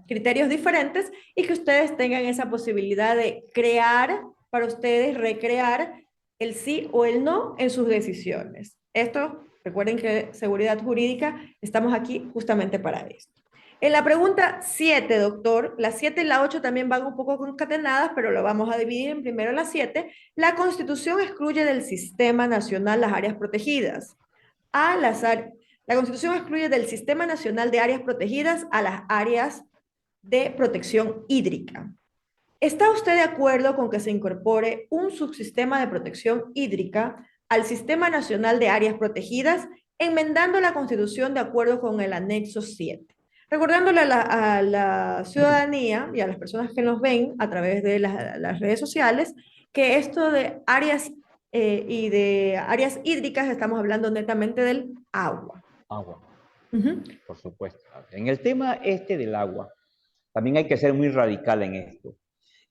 criterios diferentes y que ustedes tengan esa posibilidad de crear para ustedes, recrear el sí o el no en sus decisiones. Esto, recuerden que seguridad jurídica, estamos aquí justamente para esto. En la pregunta 7, doctor, la 7 y la 8 también van un poco concatenadas, pero lo vamos a dividir en primero la 7. La Constitución excluye del Sistema Nacional las áreas protegidas. A las la Constitución excluye del Sistema Nacional de Áreas Protegidas a las áreas de protección hídrica. ¿Está usted de acuerdo con que se incorpore un subsistema de protección hídrica al Sistema Nacional de Áreas Protegidas, enmendando la Constitución de acuerdo con el anexo 7? Recordándole a la ciudadanía y a las personas que nos ven a través de las redes sociales que esto de áreas y de áreas hídricas estamos hablando netamente del agua. Agua, Ujú. por supuesto. En el tema este del agua, también hay que ser muy radical en esto.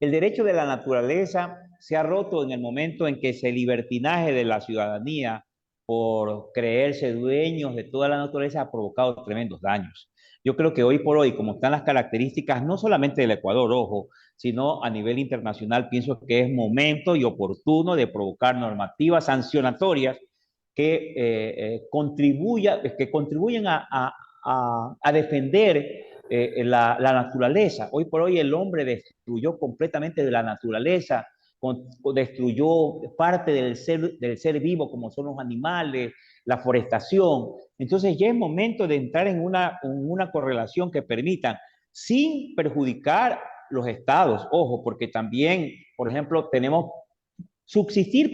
El derecho de la naturaleza se ha roto en el momento en que ese libertinaje de la ciudadanía por creerse dueños de toda la naturaleza ha provocado tremendos daños. Yo creo que hoy por hoy, como están las características, no solamente del Ecuador, ojo, sino a nivel internacional, pienso que es momento y oportuno de provocar normativas sancionatorias que contribuyan a defender la naturaleza. Hoy por hoy el hombre destruyó completamente de la naturaleza, destruyó parte del ser vivo como son los animales, la forestación. Entonces ya es momento de entrar en una correlación que permita, sin perjudicar los estados, ojo, porque también, por ejemplo, podríamos subsistir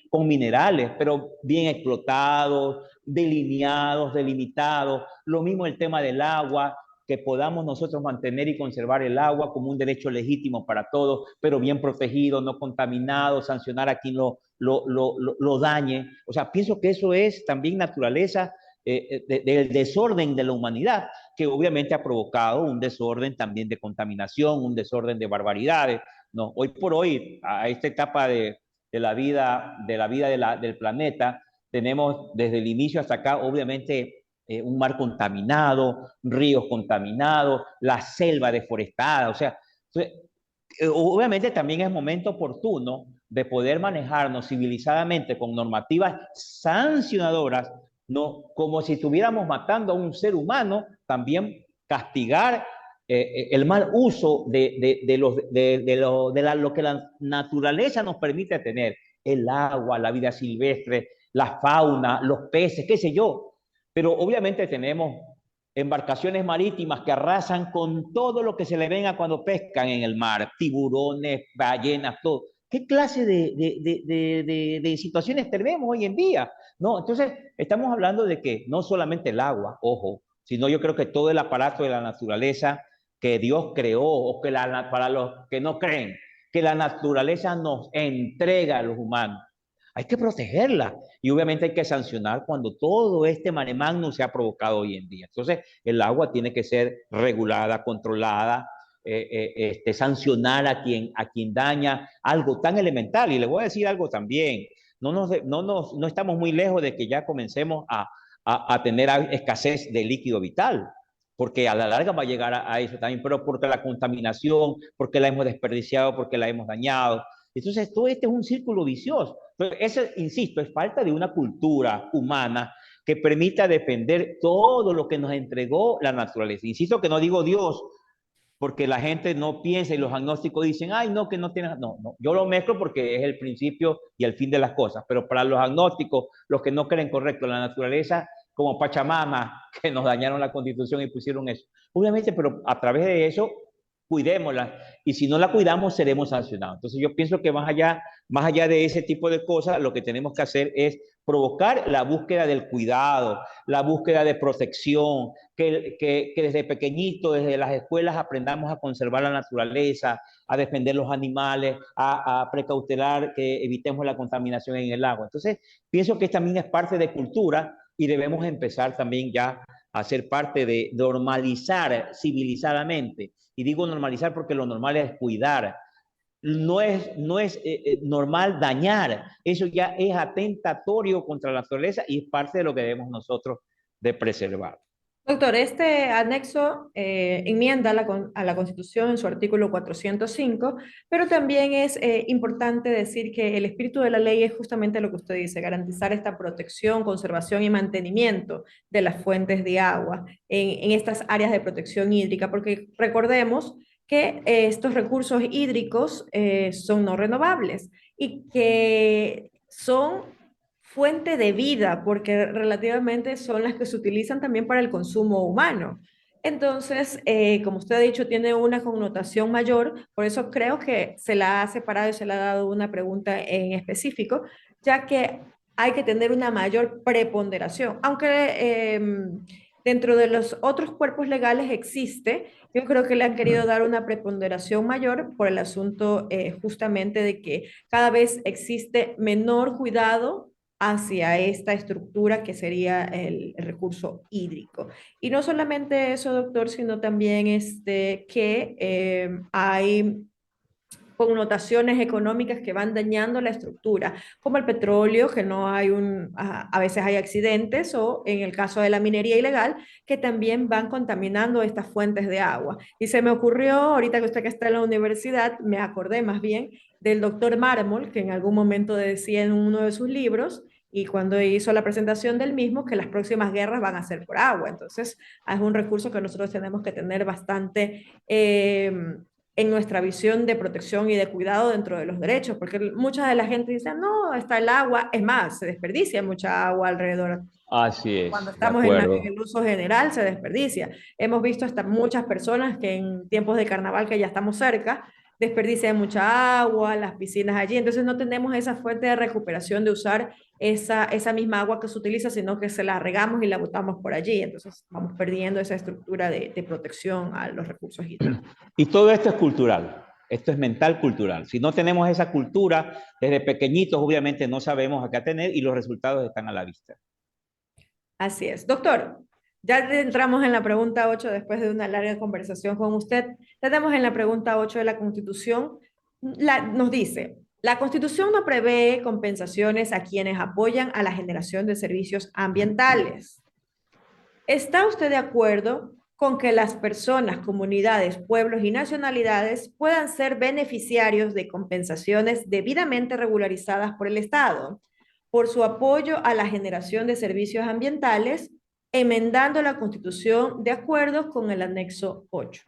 con minerales, pero bien explotados, delineados, delimitados. Lo mismo el tema del agua, que podamos nosotros mantener y conservar el agua como un derecho legítimo para todos, pero bien protegido, no contaminado, sancionar a quien lo dañe. O sea, pienso que eso es también naturaleza del desorden de la humanidad, que obviamente ha provocado un desorden también de contaminación, un desorden de barbaridades. No, hoy por hoy, a esta etapa de la vida, del planeta, tenemos desde el inicio hasta acá, obviamente, un mar contaminado, ríos contaminados, la selva deforestada, o sea, obviamente también es momento oportuno de poder manejarnos civilizadamente con normativas sancionadoras, no como si estuviéramos matando a un ser humano, también castigar el mal uso lo que la naturaleza nos permite tener, el agua, la vida silvestre, la fauna, los peces, qué sé yo. Pero obviamente tenemos embarcaciones marítimas que arrasan con todo lo que se le venga cuando pescan en el mar, tiburones, ballenas, todo. ¿Qué clase de situaciones tenemos hoy en día? No, entonces estamos hablando de que no solamente el agua, ojo, sino yo creo que todo el aparato de la naturaleza que Dios creó, o que para los que no creen, que la naturaleza nos entrega a los humanos. Hay que protegerla y obviamente hay que sancionar cuando todo este mare magnum se ha provocado hoy en día. Entonces, el agua tiene que ser regulada, controlada, sancionar a quien daña algo tan elemental. Y le voy a decir algo también, no estamos muy lejos de que ya comencemos a tener escasez de líquido vital, porque a la larga va a llegar a eso también, pero porque la contaminación, porque la hemos desperdiciado, porque la hemos dañado. Entonces, todo este es un círculo vicioso. Pero eso, insisto, es falta de una cultura humana que permita defender todo lo que nos entregó la naturaleza. Insisto que no digo Dios, porque la gente no piensa y los agnósticos dicen, ay, no, que no tienes. No, no, yo lo mezclo porque es el principio y el fin de las cosas. Pero para los agnósticos, los que no creen correcto la naturaleza, como Pachamama, que nos dañaron la constitución y pusieron eso. Obviamente, pero a través de eso, cuidémosla. Y si no la cuidamos, seremos sancionados. Entonces, yo pienso que más allá de ese tipo de cosas, lo que tenemos que hacer es provocar la búsqueda del cuidado, la búsqueda de protección, que desde pequeñito, desde las escuelas, aprendamos a conservar la naturaleza, a defender los animales, a precautelar que evitemos la contaminación en el agua. Entonces, pienso que también es parte de cultura y debemos empezar también ya a ser parte de normalizar civilizadamente. Y digo normalizar porque lo normal es cuidar. No es normal dañar. Eso ya es atentatorio contra la naturaleza y es parte de lo que debemos nosotros de preservar. Doctor, este anexo enmienda a la Constitución en su artículo 405, pero también es importante decir que el espíritu de la ley es justamente lo que usted dice, garantizar esta protección, conservación y mantenimiento de las fuentes de agua en estas áreas de protección hídrica, porque recordemos que estos recursos hídricos son no renovables y que son fuente de vida, porque relativamente son las que se utilizan también para el consumo humano. Entonces, como usted ha dicho, tiene una connotación mayor, por eso creo que se la ha separado y se le ha dado una pregunta en específico, ya que hay que tener una mayor preponderación, aunque dentro de los otros cuerpos legales existe, yo creo que le han querido dar una preponderación mayor por el asunto justamente de que cada vez existe menor cuidado hacia esta estructura que sería el recurso hídrico. Y no solamente eso, doctor, sino también que hay connotaciones económicas que van dañando la estructura, como el petróleo, que no hay a veces hay accidentes, o en el caso de la minería ilegal, que también van contaminando estas fuentes de agua. Y se me ocurrió, ahorita que usted que está en la universidad, me acordé más bien del doctor Mármol, que en algún momento decía en uno de sus libros, y cuando hizo la presentación del mismo, que las próximas guerras van a ser por agua. Entonces, es un recurso que nosotros tenemos que tener bastante en nuestra visión de protección y de cuidado dentro de los derechos, porque mucha de la gente dice, no, está el agua, es más, se desperdicia mucha agua alrededor. Así Cuando es, de estamos en acuerdo. el uso general se desperdicia. Hemos visto hasta muchas personas que en tiempos de carnaval, que ya estamos cerca, desperdician mucha agua, las piscinas allí, entonces no tenemos esa fuente de recuperación de usar esa misma agua que se utiliza, sino que se la regamos y la botamos por allí, entonces vamos perdiendo esa estructura de protección a los recursos hídricos. Y todo esto es cultural, esto es mental cultural. Si no tenemos esa cultura, desde pequeñitos obviamente no sabemos a qué tener y los resultados están a la vista. Así es. Doctor, ya entramos en la pregunta 8 después de una larga conversación con usted. Tenemos en la pregunta 8 de la Constitución, nos dice, la Constitución no prevé compensaciones a quienes apoyan a la generación de servicios ambientales. ¿Está usted de acuerdo con que las personas, comunidades, pueblos y nacionalidades puedan ser beneficiarios de compensaciones debidamente regularizadas por el Estado por su apoyo a la generación de servicios ambientales, enmendando la Constitución de acuerdo con el anexo 8?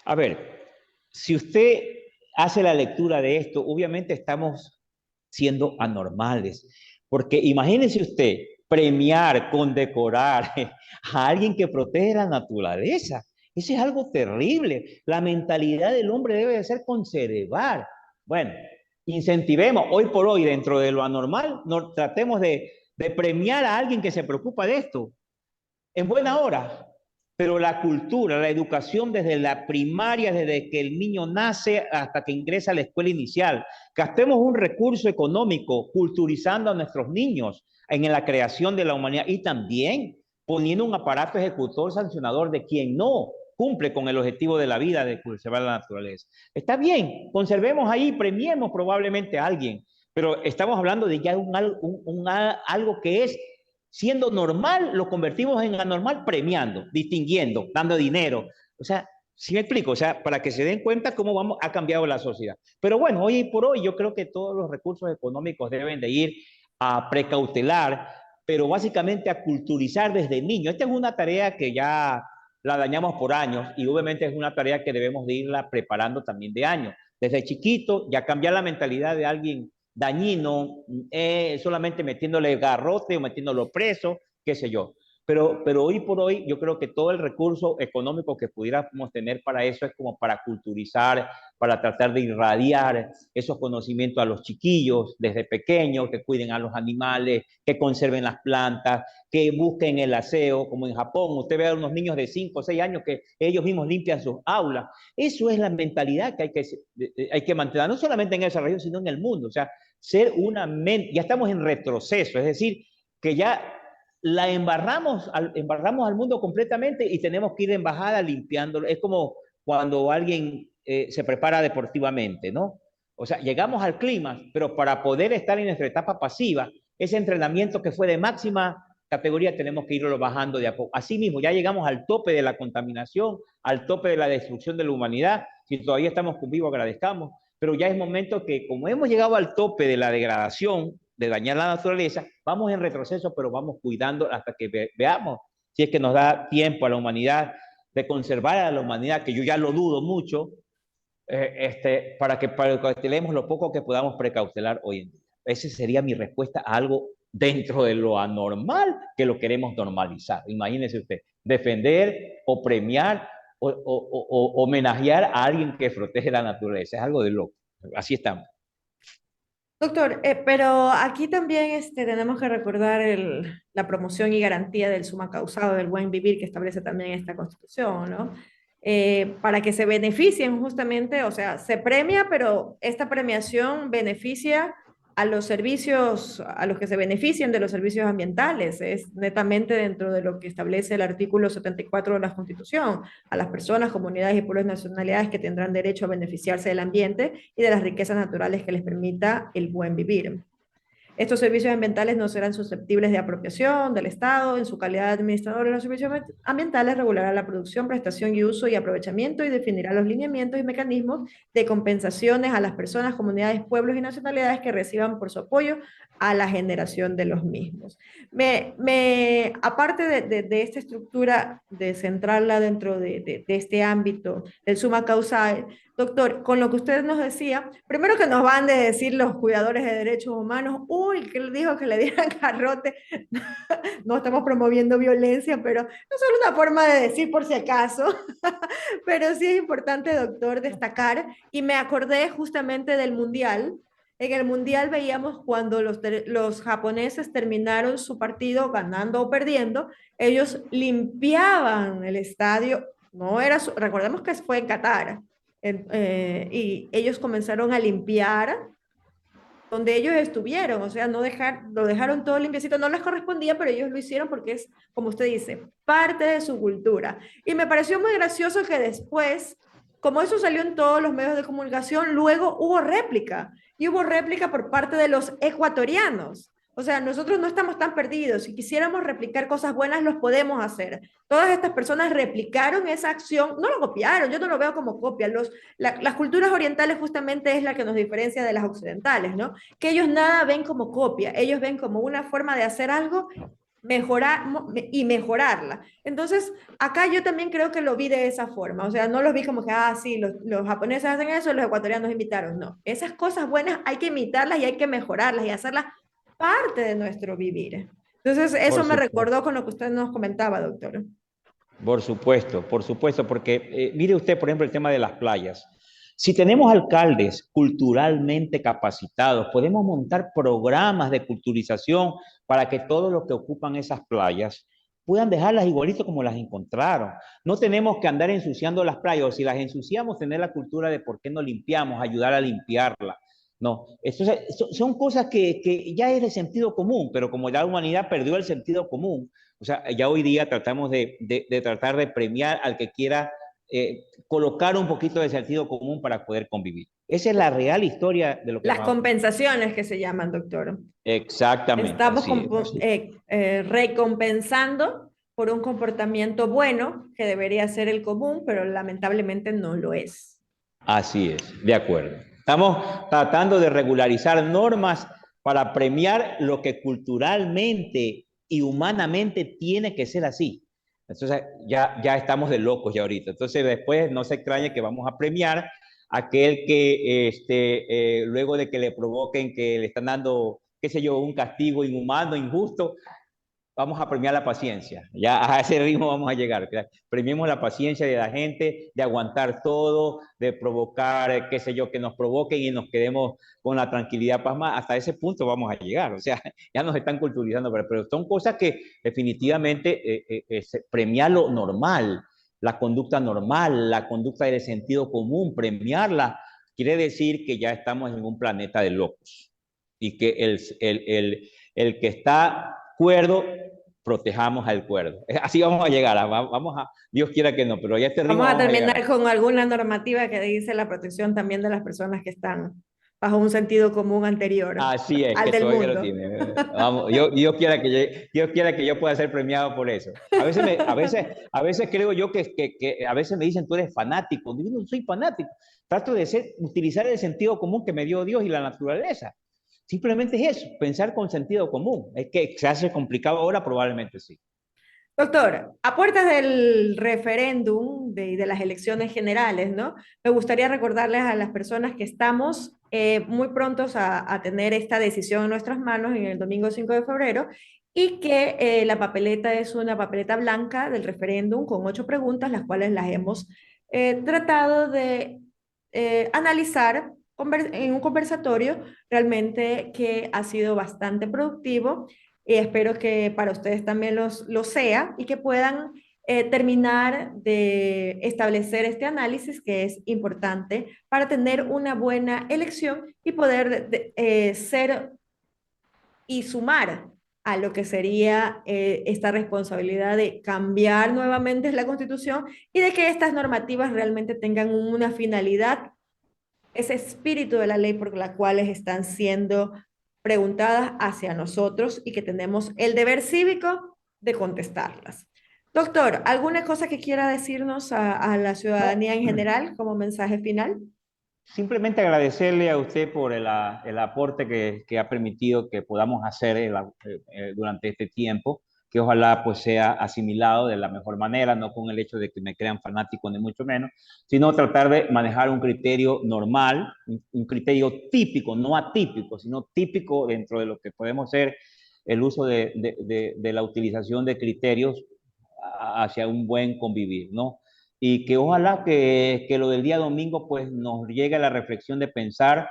A ver, si usted hace la lectura de esto, obviamente estamos siendo anormales, porque imagínese usted premiar, condecorar a alguien que protege la naturaleza. Eso es algo terrible. La mentalidad del hombre debe de ser conservar. Bueno, incentivemos hoy por hoy dentro de lo anormal, tratemos de premiar a alguien que se preocupa de esto en buena hora. Pero la cultura, la educación desde la primaria, desde que el niño nace hasta que ingresa a la escuela inicial, gastemos un recurso económico culturizando a nuestros niños en la creación de la humanidad y también poniendo un aparato ejecutor sancionador de quien no cumple con el objetivo de la vida de conservar la naturaleza. Está bien, conservemos ahí, premiemos probablemente a alguien, pero estamos hablando de ya algo que es siendo normal, lo convertimos en anormal premiando, distinguiendo, dando dinero. O sea, ¿sí me explico? O sea, para que se den cuenta cómo ha cambiado la sociedad. Pero bueno, hoy por hoy yo creo que todos los recursos económicos deben de ir a precautelar, pero básicamente a culturizar desde niño. Esta es una tarea que ya la dañamos por años y obviamente es una tarea que debemos de irla preparando también de años. Desde chiquito, ya cambiar la mentalidad de alguien dañino, solamente metiéndole garrote o metiéndolo preso, qué sé yo. Pero hoy por hoy yo creo que todo el recurso económico que pudiéramos tener para eso es como para culturizar, para tratar de irradiar esos conocimientos a los chiquillos desde pequeños, que cuiden a los animales, que conserven las plantas, que busquen el aseo, como en Japón. Usted ve a unos niños de 5 o 6 años que ellos mismos limpian sus aulas. Eso es la mentalidad que hay que mantener, no solamente en esa región, sino en el mundo. O sea, ser una mente, ya estamos en retroceso, es decir, que ya la embarramos al mundo completamente y tenemos que ir en bajada limpiándolo. Es como cuando alguien se prepara deportivamente, ¿no? O sea, llegamos al clima, pero para poder estar en nuestra etapa pasiva, ese entrenamiento que fue de máxima categoría tenemos que irlo bajando de a poco. Asimismo, ya llegamos al tope de la contaminación, al tope de la destrucción de la humanidad. Si todavía estamos con vivo, agradezcamos, pero ya es momento que, como hemos llegado al tope de la degradación, de dañar la naturaleza, vamos en retroceso, pero vamos cuidando hasta que veamos si es que nos da tiempo a la humanidad de conservar a la humanidad, que yo ya lo dudo mucho, para que precautelemos lo poco que podamos precautelar hoy en día. Esa sería mi respuesta a algo dentro de lo anormal que lo queremos normalizar. Imagínese usted, defender o premiar o homenajear a alguien que protege la naturaleza. Es algo de loco. Así estamos. Doctor, pero aquí también tenemos que recordar la promoción y garantía del suma causado del buen vivir que establece también esta Constitución, ¿no? Para que se beneficien justamente, o sea, se premia, pero esta premiación beneficia a los servicios, a los que se benefician de los servicios ambientales, es netamente dentro de lo que establece el artículo 74 de la Constitución, a las personas, comunidades y pueblos nacionalidades que tendrán derecho a beneficiarse del ambiente y de las riquezas naturales que les permita el buen vivir. Estos servicios ambientales no serán susceptibles de apropiación del Estado. En su calidad de administrador de los servicios ambientales regulará la producción, prestación y uso y aprovechamiento y definirá los lineamientos y mecanismos de compensaciones a las personas, comunidades, pueblos y nacionalidades que reciban por su apoyo a la generación de los mismos. Aparte de esta estructura, de centrarla dentro de este ámbito del suma causa, doctor, con lo que usted nos decía, primero que nos van de decir los cuidadores de derechos humanos, uy, que dijo que le dieran garrote, no estamos promoviendo violencia, pero no es solo una forma de decir por si acaso, pero sí es importante, doctor, destacar, y me acordé justamente del Mundial. En el Mundial veíamos cuando los japoneses terminaron su partido ganando o perdiendo, ellos limpiaban el estadio, no era, recordemos que fue en Qatar, y ellos comenzaron a limpiar donde ellos estuvieron, o sea, no lo dejaron todo limpiecito, no les correspondía, pero ellos lo hicieron porque es, como usted dice, parte de su cultura. Y me pareció muy gracioso que después, como eso salió en todos los medios de comunicación, luego hubo réplica, y hubo réplica por parte de los ecuatorianos. O sea, nosotros no estamos tan perdidos. Si quisiéramos replicar cosas buenas, los podemos hacer. Todas estas personas replicaron esa acción, no lo copiaron, yo no lo veo como copia. Las culturas orientales justamente es la que nos diferencia de las occidentales, ¿no? Que ellos nada ven como copia, ellos ven como una forma de hacer algo mejorar y mejorarla. Entonces, acá yo también creo que lo vi de esa forma, o sea, no los vi como que, ah, sí, los japoneses hacen eso, los ecuatorianos imitaron, no. Esas cosas buenas hay que imitarlas y hay que mejorarlas y hacerlas parte de nuestro vivir. Entonces, eso Por me supuesto. recordó con lo que usted nos comentaba, doctor. Por supuesto, porque mire usted, por ejemplo, el tema de las playas. Si tenemos alcaldes culturalmente capacitados, podemos montar programas de culturización para que todos los que ocupan esas playas puedan dejarlas igualito como las encontraron. No tenemos que andar ensuciando las playas, o si las ensuciamos, tener la cultura de por qué no limpiamos, ayudar a limpiarla. No, son cosas que ya es de sentido común, pero como la humanidad perdió el sentido común, o sea, ya hoy día tratamos de tratar de premiar al que quiera colocar un poquito de sentido común para poder convivir. Esa es la real historia de lo que Las nos ha ocurrido. compensaciones que se llaman, doctor. Exactamente, Estamos así es, así es. recompensando por un comportamiento bueno que debería ser el común, pero lamentablemente no lo es. Así es, de acuerdo. Estamos tratando de regularizar normas para premiar lo que culturalmente y humanamente tiene que ser así. Entonces ya estamos de locos ya ahorita. Entonces después no se extrañe que vamos a premiar a aquel que luego de que le provoquen que le están dando, qué sé yo, un castigo inhumano, injusto, vamos a premiar la paciencia. Ya a ese ritmo vamos a llegar. Premiemos la paciencia de la gente, de aguantar todo, de provocar, qué sé yo, que nos provoquen y nos quedemos con la tranquilidad pasma. Hasta ese punto vamos a llegar. O sea, ya nos están culturizando, pero son cosas que definitivamente premiar lo normal, la conducta normal, la conducta de sentido común, premiarla, quiere decir que ya estamos en un planeta de locos y que el que está cuerdo, protejamos al cuerdo. Así vamos a llegar, Dios quiera que no, pero ya este ritmo Vamos a vamos a llegar terminar así. con alguna normativa que dice la protección también de las personas que están bajo un sentido común anterior Así es, al que del todavía lo mundo. tiene. Vamos, Dios quiera que yo pueda ser premiado por eso. A veces creo yo que a veces me dicen, tú eres fanático. Yo no soy fanático. Trato de utilizar el sentido común que me dio Dios y la naturaleza. Simplemente es eso, pensar con sentido común. Es que se hace complicado ahora, probablemente sí. Doctor, a puertas del referéndum de las elecciones generales, ¿no? Me gustaría recordarles a las personas que estamos muy prontos a tener esta decisión en nuestras manos en el domingo 5 de febrero y que la papeleta es una papeleta blanca del referéndum con 8 preguntas, las cuales las hemos tratado de analizar en un conversatorio realmente que ha sido bastante productivo y espero que para ustedes también lo sea y que puedan terminar de establecer este análisis que es importante para tener una buena elección y poder ser y sumar a lo que sería esta responsabilidad de cambiar nuevamente la Constitución y de que estas normativas realmente tengan una finalidad, ese espíritu de la ley por la cual están siendo preguntadas hacia nosotros y que tenemos el deber cívico de contestarlas. Doctor, ¿alguna cosa que quiera decirnos a la No, ciudadanía en general como mensaje final? simplemente agradecerle a usted por el aporte que ha permitido que podamos hacer durante este tiempo, que ojalá pues sea asimilado de la mejor manera, no con el hecho de que me crean fanático ni mucho menos, sino tratar de manejar un criterio normal, un criterio típico, no atípico, sino típico dentro de lo que podemos ser el uso de la utilización de criterios hacia un buen convivir, ¿no? Y que ojalá que lo del día domingo pues nos llegue a la reflexión de pensar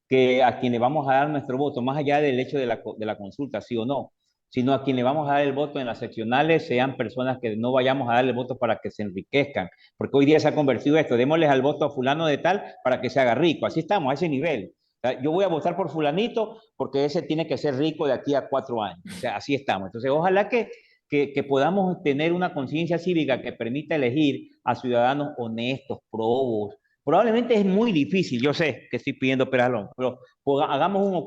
que a quien le vamos a dar nuestro voto, más allá del hecho de la consulta, sí o no, sino a quien le vamos a dar el voto en las seccionales sean personas que no vayamos a darle el voto para que se enriquezcan, porque hoy día se ha convertido esto, démosles al voto a fulano de tal para que se haga rico, así estamos, a ese nivel. sea, yo voy a votar por fulanito porque ese tiene que ser rico de aquí a 4 años. O sea, así estamos. Entonces, ojalá que podamos tener una conciencia cívica que permita elegir a ciudadanos honestos, probos. Probablemente es muy difícil, yo sé que estoy pidiendo peralón, pero pues, hagamos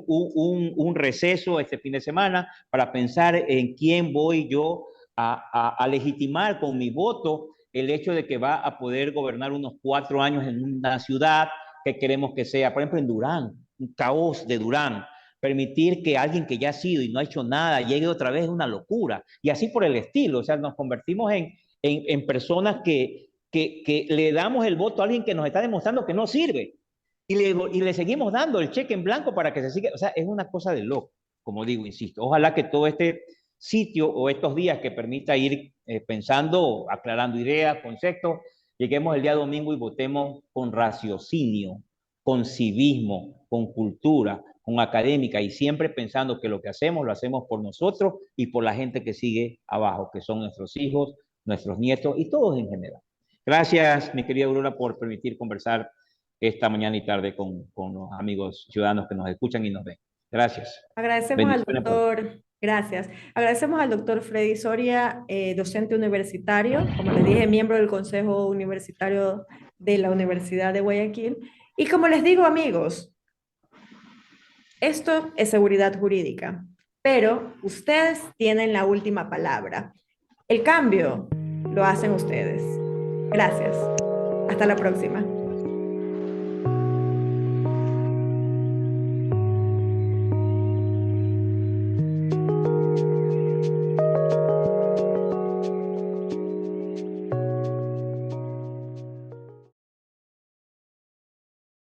un receso este fin de semana para pensar en quién voy yo a legitimar con mi voto el hecho de que va a poder gobernar unos 4 años en una ciudad que queremos que sea, por ejemplo, en Durán, un caos de Durán. Permitir que alguien que ya ha sido y no ha hecho nada llegue otra vez es una locura. Y así por el estilo, o sea, nos convertimos en personas que le damos el voto a alguien que nos está demostrando que no sirve. Y le seguimos dando el cheque en blanco para que se siga. O sea, es una cosa de loco, como digo, insisto. Ojalá que todo este sitio o estos días que permita ir pensando, aclarando ideas, conceptos, lleguemos el día domingo y votemos con raciocinio, con civismo, con cultura, con académica y siempre pensando que lo que hacemos lo hacemos por nosotros y por la gente que sigue abajo, que son nuestros hijos, nuestros nietos y todos en general. Gracias, mi querida Aurora, por permitir conversar esta mañana y tarde con los amigos ciudadanos que nos escuchan y nos ven. Gracias. Agradecemos al Bendiciones por doctor, gracias. Agradecemos al doctor Freddy Soria, docente universitario, como les dije, miembro del Consejo Universitario de la Universidad de Guayaquil. Y como les digo, amigos, esto es seguridad jurídica, pero ustedes tienen la última palabra. El cambio lo hacen ustedes. Gracias. Hasta la próxima.